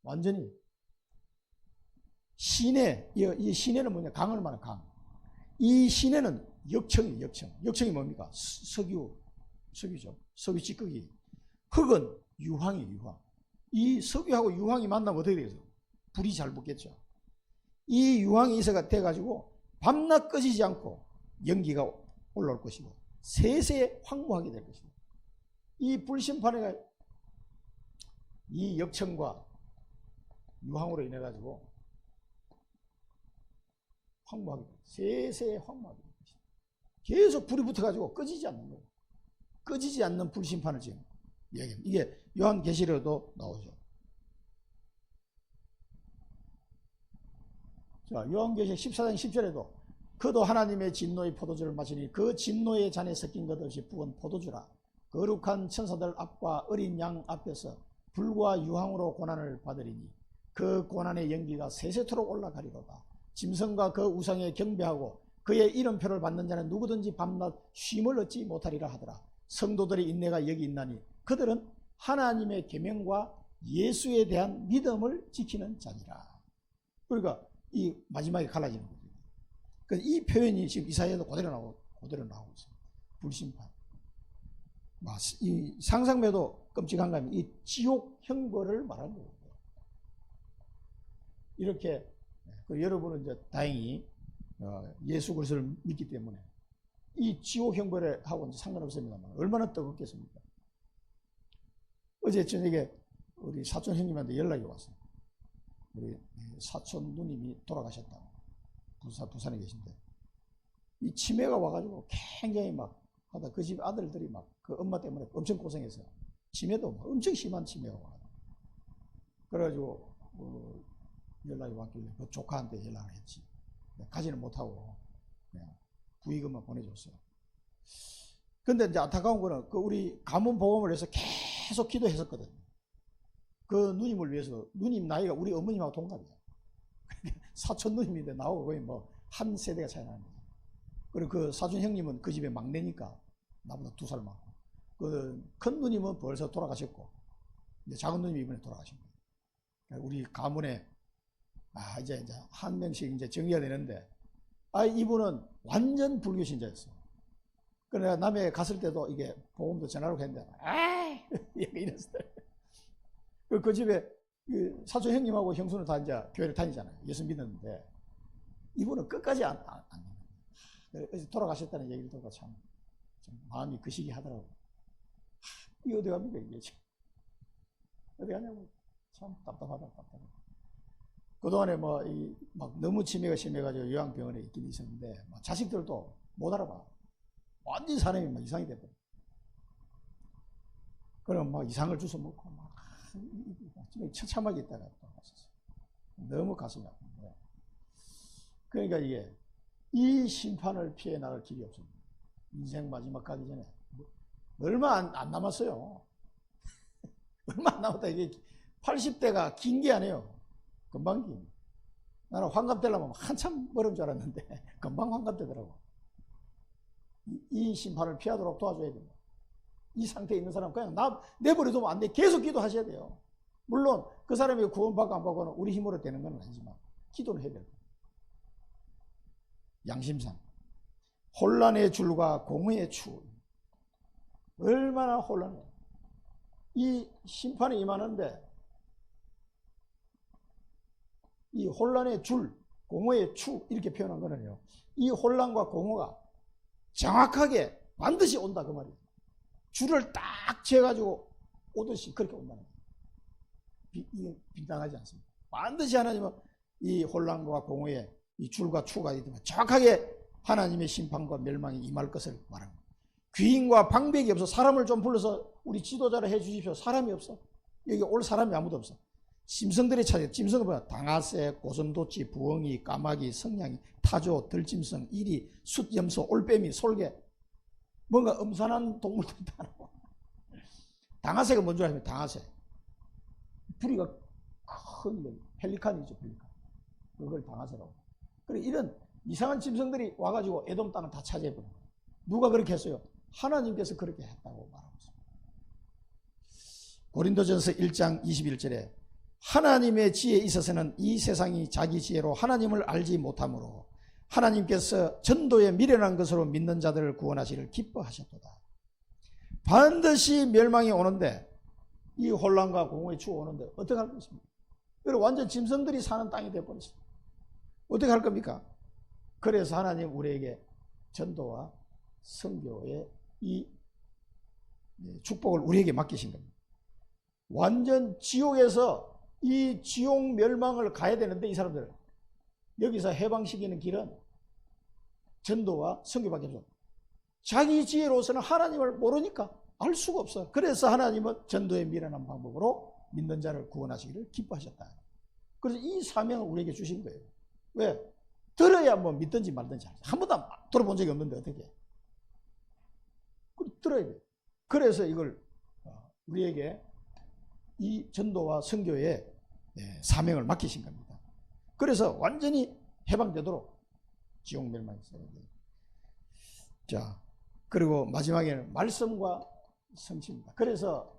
A: 완전히 시내, 이 시내는 뭐냐? 강을 말하는 강. 이 시내는 역청이에요. 역청. 역청이 뭡니까? 석유죠. 석유 찌꺼기. 흙은 유황이에요. 유황. 이 석유하고 유황이 만나면 어떻게 되겠어요? 불이 잘 붙겠죠. 이 유황이 있어가 돼가지고 밤낮 꺼지지 않고 연기가 올라올 것이고 세세 황무하게 될 것이다. 이 불심판에 이 역청과 유황으로 인해 가지고 황무하게 될 것이다. 세세 황무하게 될 것이다. 계속 불이 붙어가지고 꺼지지 않는 거예요. 꺼지지 않는 불심판을 지금 이야기합니다. 이게 요한계시록에도 나오죠. 자, 요한계시록 14장 10절에도 그도 하나님의 진노의 포도주를 마시니 그 진노의 잔에 섞인 것 없이 부은 포도주라. 거룩한 천사들 앞과 어린 양 앞에서 불과 유황으로 고난을 받으리니 그 고난의 연기가 세세토록 올라가리로다. 짐승과 그 우상에 경배하고 그의 이름표를 받는 자는 누구든지 밤낮 쉼을 얻지 못하리라 하더라. 성도들의 인내가 여기 있나니 그들은 하나님의 계명과 예수에 대한 믿음을 지키는 자니라. 그러니까 이 마지막에 갈라지는 거죠. 그러니까 이 표현이 지금 이사야에도 그대로 나오고 있어요. 불심판. 이 상상매도 끔찍한 거 아니면 이 지옥 형벌을 말하는 거예요. 이렇게 여러분은 이제 다행히 예수 그리스도를 믿기 때문에 이 지옥 형벌에 하고 상관없습니다만 얼마나 뜨겁겠습니까? 어제 저녁에 우리 사촌 형님한테 연락이 왔어요. 우리 사촌 누님이 돌아가셨다고. 부산에 계신데 이 치매가 와가지고 굉장히 막 하다 그 집 아들들이 막 그 엄마 때문에 엄청 고생해서 치매도 막 엄청 심한 치매가 와가지고 그래가지고 연락이 왔길래 그 조카한테 연락을 했지. 가지는 못하고 그냥 부의금만 보내줬어요. 근데 이제 안타까운 거는 그 우리 가문 보험을 해서 계속 기도했었거든요. 그 누님을 위해서. 누님 나이가 우리 어머님하고 동갑이에요. 사촌 누님인데 나하고 거의 뭐 한 세대가 차이 나는 거예요. 그리고 그 사촌 형님은 그 집에 막내니까 나보다 2살 많고, 그 큰 누님은 벌써 돌아가셨고, 이제 작은 누님이 이번에 돌아가신 거예요. 우리 가문에 이제 한 명씩 이제 정리가 되는데, 이분은 완전 불교 신자였어요. 그래서 남해 갔을 때도 이게 보험도 전화로 했는데, 이랬어요. 그 집에 그 사촌 형님하고 형수는 다 이제 교회를 다니잖아요. 예수 믿었는데, 이분은 끝까지 안 믿어요. 돌아가셨다는 얘기를 듣고 참 마음이 그시기 하더라고요. 이게 어디 갑니까, 이게 지금. 어디 가냐고. 참 답답하다. 그동안에 막 너무 치매가 심해가지고 요양병원에 있긴 있었는데, 자식들도 못 알아봐. 완전 사람이 막 이상이 돼버려. 그럼 막 이상을 주워 먹고, 처참하게 있다가 또 가셨어요. 너무 가슴이 아픈데. 그러니까 이게, 이 심판을 피해 나갈 길이 없습니다. 인생 마지막 가기 전에. 얼마 안 남았어요. 얼마 안 남았다. 이게 80대가 긴 게 아니에요. 금방 긴. 나는 환갑 되려면 한참 멀은 줄 알았는데, 금방 환갑 되더라고. 이 심판을 피하도록 도와줘야 됩니다. 이 상태에 있는 사람 그냥 내버려두면 안 돼. 계속 기도하셔야 돼요. 물론 그 사람이 구원받고 안 받고는 우리 힘으로 되는 건 아니지만 기도는 해야 돼요. 양심상 혼란의 줄과 공의의 추, 얼마나 혼란해. 이 심판이 임하는데 이 혼란의 줄, 공허의 추 이렇게 표현한 거는요, 이 혼란과 공허가 정확하게 반드시 온다 그 말이에요. 줄을 딱 재가지고 오듯이 그렇게 온다는 거예요. 이게 빈당하지 않습니다. 반드시 하나님은 이 혼란과 공허의 이 줄과 추가 있지만 정확하게 하나님의 심판과 멸망이 임할 것을 말합니다. 귀인과 방백이 없어. 사람을 좀 불러서 우리 지도자를 해 주십시오. 사람이 없어. 여기 올 사람이 아무도 없어. 짐승들이 찾아요. 짐승은 뭐야? 당아새, 고슴도치, 부엉이, 까마귀, 성냥이, 타조, 들짐승, 이리, 숫, 염소, 올빼미, 솔개. 뭔가 음산한 동물들이 다 나와. 당아새가 뭔 줄 아시면 당아새. 부리가 큰 펠리칸이죠, 펠리칸. 그걸 당아새라고. 그래, 이런 이상한 짐승들이 와가지고 에돔 땅을 다 차지해버린 거예요. 누가 그렇게 했어요? 하나님께서 그렇게 했다고 말하고 있습니다. 고린도전서 1장 21절에 하나님의 지혜에 있어서는 이 세상이 자기 지혜로 하나님을 알지 못하므로 하나님께서 전도에 미련한 것으로 믿는 자들을 구원하시기를 기뻐하셨도다. 반드시 멸망이 오는데, 이 혼란과 공허의 추가 오는데 어떻게 할 것입니까? 그리고 완전 짐승들이 사는 땅이 되어버렸습니다. 어떻게 할 겁니까? 그래서 하나님 우리에게 전도와 선교의 이 축복을 우리에게 맡기신 겁니다. 완전 지옥에서 이 지옥 멸망을 가야 되는데, 이 사람들은 여기서 해방시키는 길은 전도와 선교밖에 없어. 자기 지혜로서는 하나님을 모르니까 알 수가 없어. 그래서 하나님은 전도에 미련한 방법으로 믿는 자를 구원하시기를 기뻐하셨다. 그래서 이 사명을 우리에게 주신 거예요. 왜? 들어야 뭐 믿든지 말든지 한 번도 들어본 적이 없는데 어떻게 해? 들어야 돼요. 그래서 이걸 우리에게 이 전도와 선교의 사명을 맡기신 겁니다. 그래서 완전히 해방되도록 지옥 멸망이 있어야 돼요. 자, 그리고 마지막에는 말씀과 성취입니다. 그래서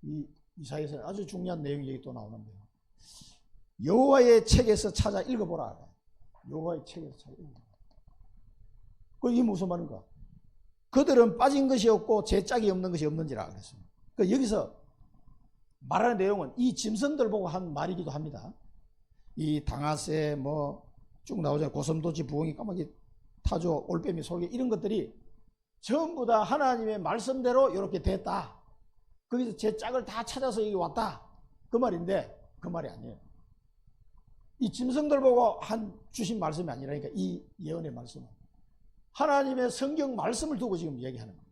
A: 이 이사야에서 아주 중요한 내용이 또 나오는데요. 여호와의 책에서 찾아 읽어보라. 여호와의 책에서 찾아 읽어보라. 이게 무슨 말인가? 그들은 빠진 것이 없고 제 짝이 없는 것이 없는지라 그랬습니다. 여기서 말하는 내용은 이 짐승들 보고 한 말이기도 합니다. 이 당아새 쭉 나오잖아요. 고슴도치, 부엉이, 까마귀, 타조, 올빼미, 솔개 이런 것들이 전부 다 하나님의 말씀대로 이렇게 됐다. 거기서 제 짝을 다 찾아서 여기 왔다. 그 말인데 그 말이 아니에요. 이 짐승들 보고 주신 말씀이 아니라니까, 이 예언의 말씀은 하나님의 성경 말씀을 두고 지금 얘기하는 거예요.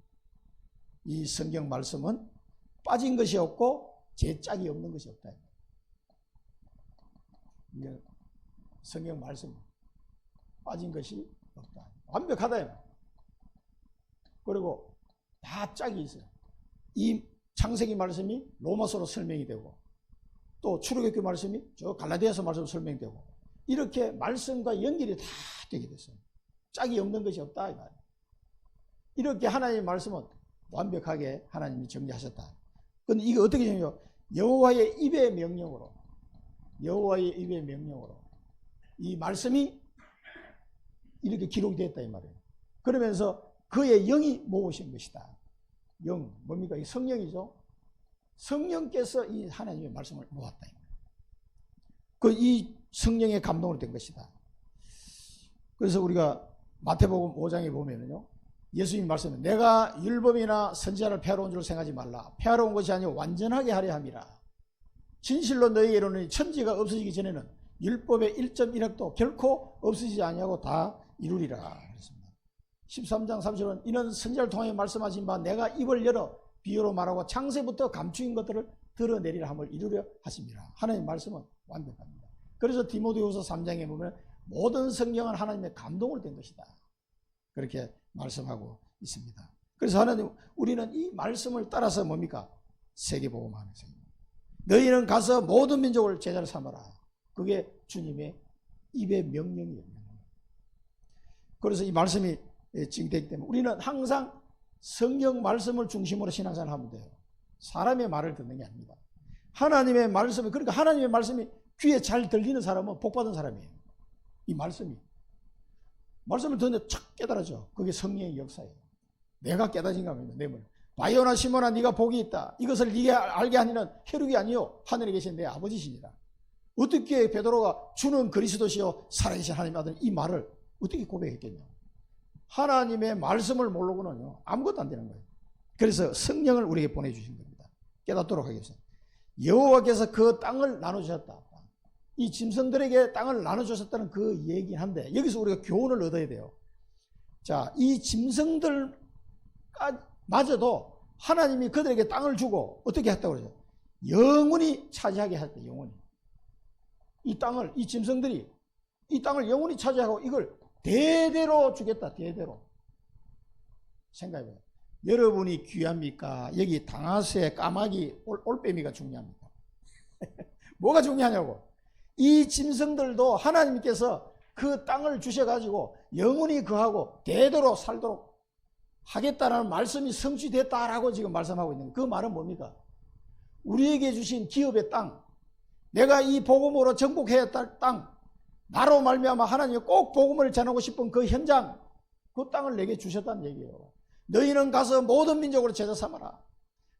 A: 이 성경 말씀은 빠진 것이 없고 제 짝이 없는 것이 없다. 이게 성경 말씀, 빠진 것이 없다. 완벽하다. 그리고 다 짝이 있어요. 이 창세기 말씀이 로마서로 설명이 되고 또 출애굽기 말씀이 저 갈라디아서 말씀으로 설명이 되고 이렇게 말씀과 연결이 다 되게 됐어요. 짝이 없는 것이 없다 이 말이에요. 이렇게 하나님의 말씀은 완벽하게 하나님이 정리하셨다. 그런데 이게 어떻게 정리해요? 여호와의 입의 명령으로 이 말씀이 이렇게 기록되었다 이 말이에요. 그러면서 그의 영이 모으신 것이다. 영 뭡니까? 이 성령이죠. 성령께서 이 하나님의 말씀을 모았다. 이 성령의 감동으로 된 것이다. 그래서 우리가 마태복음 5장에 보면은요, 예수님 말씀은 내가 율법이나 선지자를 폐하러 온 줄 생각하지 말라. 폐하러 온 것이 아니라 완전하게 하려 함이라. 진실로 너희에게 이르노니 천지가 없어지기 전에는 율법의 1.1획도 결코 없어지지 아니하고 다 이루리라. 그랬습니다. 13장 30절은 이는 선지자를 통하여 말씀하신 바 내가 입을 열어 비유로 말하고 창세부터 감추인 것들을 드러내리라 함을 이루려 하십니다. 하나님의 말씀은 완벽합니다. 그래서 디모데후서 3장에 보면 모든 성경은 하나님의 감동으로 된 것이다. 그렇게 말씀하고 있습니다. 그래서 하나님, 우리는 이 말씀을 따라서 뭡니까? 세계복음하는 거예요. 너희는 가서 모든 민족을 제자로 삼아라. 그게 주님의 입의 명령이에요. 그래서 이 말씀이 증되기 때문에 우리는 항상 성경 말씀을 중심으로 신앙생활을 하면 돼요. 사람의 말을 듣는 게 아닙니다. 하나님의 말씀이, 그러니까 하나님의 말씀이 귀에 잘 들리는 사람은 복받은 사람이에요. 이 말씀을 듣는데 착 깨달아져. 그게 성령의 역사예요. 내가 깨달아진 겁니다. 내 물. 바요나 시몬아 네가 복이 있다. 이것을 네가 알게 하니는 혈육이 아니요 하늘에 계신 내 아버지시니라. 어떻게 베드로가 주는 그리스도시요 살아계신 하나님의 아들 이 말을 어떻게 고백했겠냐. 하나님의 말씀을 모르고는요 아무것도 안 되는 거예요. 그래서 성령을 우리에게 보내주신 겁니다. 깨닫도록 하겠습니다. 여호와께서 그 땅을 나눠주셨다. 이 짐승들에게 땅을 나눠주셨다는 그 얘기긴 한데 여기서 우리가 교훈을 얻어야 돼요. 자, 이 짐승들 마저도 하나님이 그들에게 땅을 주고 어떻게 했다고 그러죠? 영원히 차지하게 했다. 영원히. 이 땅을, 이 짐승들이 이 땅을 영원히 차지하고 이걸 대대로 주겠다. 대대로. 생각해봐요. 여러분이 귀합니까? 여기 당하새, 까마귀, 올빼미가 중요합니까? 뭐가 중요하냐고. 이 짐승들도 하나님께서 그 땅을 주셔가지고 영원히 그하고 대대로 살도록 하겠다라는 말씀이 성취됐다라고 지금 말씀하고 있는 거예요. 그 말은 뭡니까? 우리에게 주신 기업의 땅, 내가 이 복음으로 정복해야 할 땅, 나로 말미암아 하나님이 꼭 복음을 전하고 싶은 그 현장, 그 땅을 내게 주셨다는 얘기예요. 너희는 가서 모든 민족으로 제자 삼아라.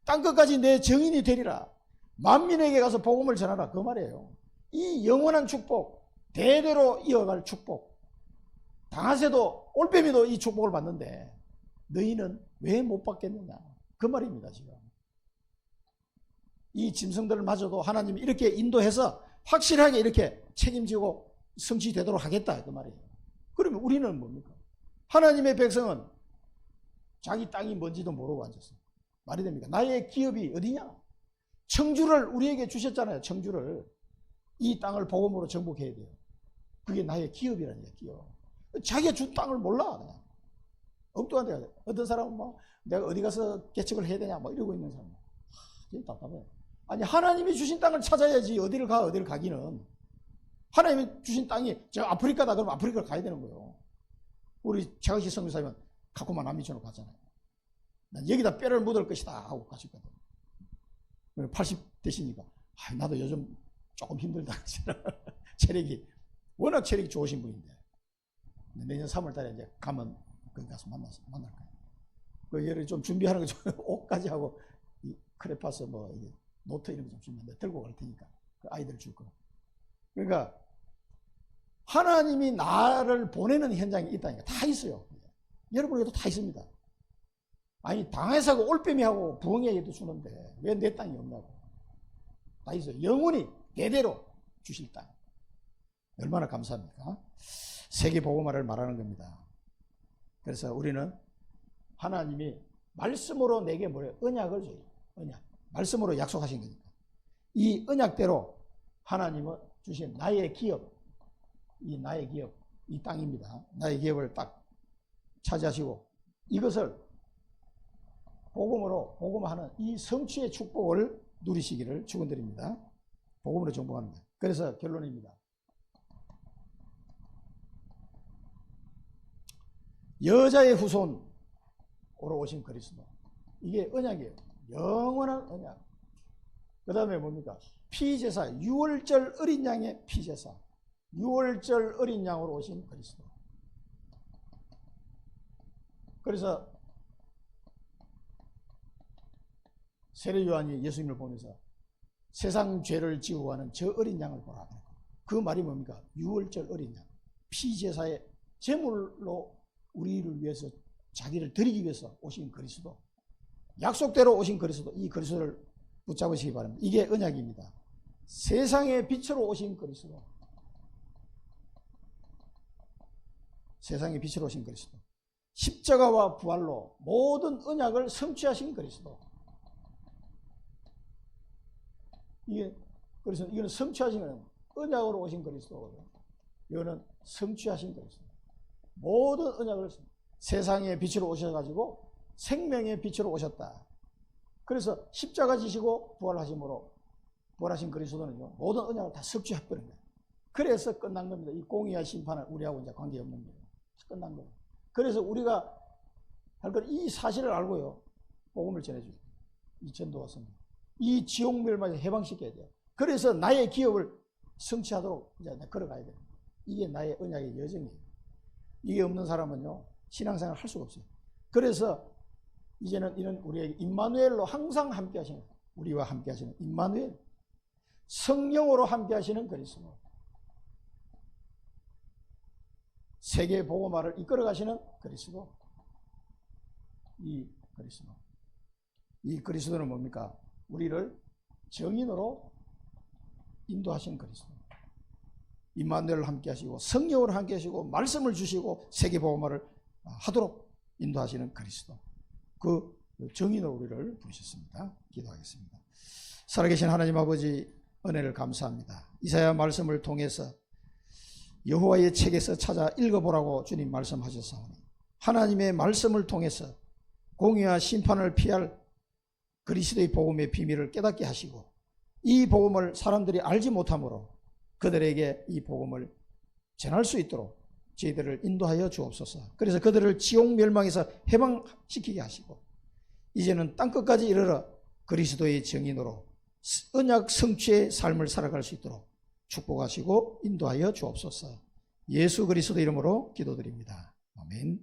A: 땅끝까지 내 증인이 되리라. 만민에게 가서 복음을 전하라. 그 말이에요. 이 영원한 축복, 대대로 이어갈 축복. 당하새도 올빼미도 이 축복을 받는데 너희는 왜 못 받겠느냐. 그 말입니다. 지금 이 짐승들을 마저도 하나님이 이렇게 인도해서 확실하게 이렇게 책임지고 성취되도록 하겠다. 그 말이에요. 그러면 우리는 뭡니까? 하나님의 백성은 자기 땅이 뭔지도 모르고 앉았어요. 말이 됩니까? 나의 기업이 어디냐? 청주를 우리에게 주셨잖아요. 청주를. 이 땅을 복음으로 정복해야 돼요. 그게 나의 기업이라는 얘기야. 기업. 자기가 준 땅을 몰라. 그냥. 엉뚱한 데가 돼. 어떤 사람은 뭐 내가 어디 가서 개척을 해야 되냐 뭐 이러고 있는 사람. 진짜 답답해. 아니 하나님이 주신 땅을 찾아야지 어디를 가기는. 하나님이 주신 땅이 저 아프리카다 그러면 아프리카를 가야 되는 거예요. 우리 최강식 선교사님은 가쿠마 남미촌으로 갔잖아요. 난 여기다 뼈를 묻을 것이다 하고 가셨거든. 80 되시니까 나도 요즘 조금 힘들다. 체력이 워낙 체력이 좋으신 분인데 내년 3월달에 이제 가면 거기 가서 만날 거예요. 그 예를 좀 준비하는 거 좀 옷까지 하고 이 크레파스 뭐 이게 노트 이런 거 좀 준비한데 들고 갈 테니까 그 아이들 줄 거. 그러니까 하나님이 나를 보내는 현장이 있다니까. 다 있어요. 여러분에게도 다 있습니다. 아니 당해사고 올빼미하고 부엉이에게도 주는데 왜 내 땅이 없냐고. 다 있어요. 영원히 대대로 주실 땅. 얼마나 감사합니까? 세계 복음화를 말하는 겁니다. 그래서 우리는 하나님이 말씀으로 내게 뭐래요? 언약을 줘요. 언약. 말씀으로 약속하신 거니까. 이 언약대로 하나님은 주신 나의 기업, 이 나의 기업, 이 땅입니다. 나의 기업을 딱 차지하시고 이것을 복음하는 이 성취의 축복을 누리시기를 축원드립니다. 복음으로 정복하는 거예요. 그래서 결론입니다. 여자의 후손으로 오신 그리스도. 이게 언약이에요. 영원한 언약. 그 다음에 뭡니까? 피제사, 6월절 어린 양의 피제사. 6월절 어린 양으로 오신 그리스도. 그래서 세례 요한이 예수님을 보면서 세상 죄를 지우고 가는 저 어린 양을 보라. 그 말이 뭡니까? 6월절 어린 양. 피제사의 제물로 우리를 위해서 자기를 드리기 위해서 오신 그리스도. 약속대로 오신 그리스도. 이 그리스도를 붙잡으시기 바랍니다. 이게 언약입니다. 세상의 빛으로 오신 그리스도. 세상의 빛으로 오신 그리스도. 십자가와 부활로 모든 언약을 성취하신 그리스도. 그래서 이거는 성취하신 거는 언약으로 오신 그리스도거든요. 이거는 성취하신 그리스도. 모든 언약을 세상의 빛으로 오셔가지고 생명의 빛으로 오셨다. 그래서 십자가 지시고 부활하심으로 부활하신 그리스도는요, 모든 언약을 다 성취해버린 거예요. 그래서 끝난 겁니다. 이 공의와 심판은 우리하고 이제 관계없는 거예요. 끝난 거예요. 그래서 우리가 할 건 이 사실을 알고요, 복음을 전해줘요. 이 전도가 선. 이 지옥 멸망에서 해방시켜야 돼요. 그래서 나의 기업을 성취하도록 이제 걸어가야 돼요. 이게 나의 언약의 여정이에요. 이게 없는 사람은요, 신앙생활 할 수가 없어요. 그래서 이제는 이런 우리에게 임마누엘로 항상 함께 하시는, 우리와 함께 하시는 임마누엘, 성령으로 함께 하시는 그리스도, 세계 복음화를 이끌어 가시는 그리스도. 이 그리스도는 뭡니까? 우리를 정인으로 인도하시는 그리스도. 임마누엘을 함께 하시고 성령으로 함께 하시고 말씀을 주시고 세계 복음화를 하도록 인도하시는 그리스도. 그 정인으로 우리를 부르셨습니다. 기도하겠습니다. 살아계신 하나님 아버지, 은혜를 감사합니다. 이사야 말씀을 통해서 여호와의 책에서 찾아 읽어보라고 주님 말씀하셨사오니, 하나님의 말씀을 통해서 공의와 심판을 피할 그리스도의 복음의 비밀을 깨닫게 하시고, 이 복음을 사람들이 알지 못하므로 그들에게 이 복음을 전할 수 있도록 저희들을 인도하여 주옵소서. 그래서 그들을 지옥 멸망에서 해방시키게 하시고, 이제는 땅끝까지 이르러 그리스도의 정인으로 언약 성취의 삶을 살아갈 수 있도록 축복하시고 인도하여 주옵소서. 예수 그리스도 이름으로 기도드립니다. 아멘.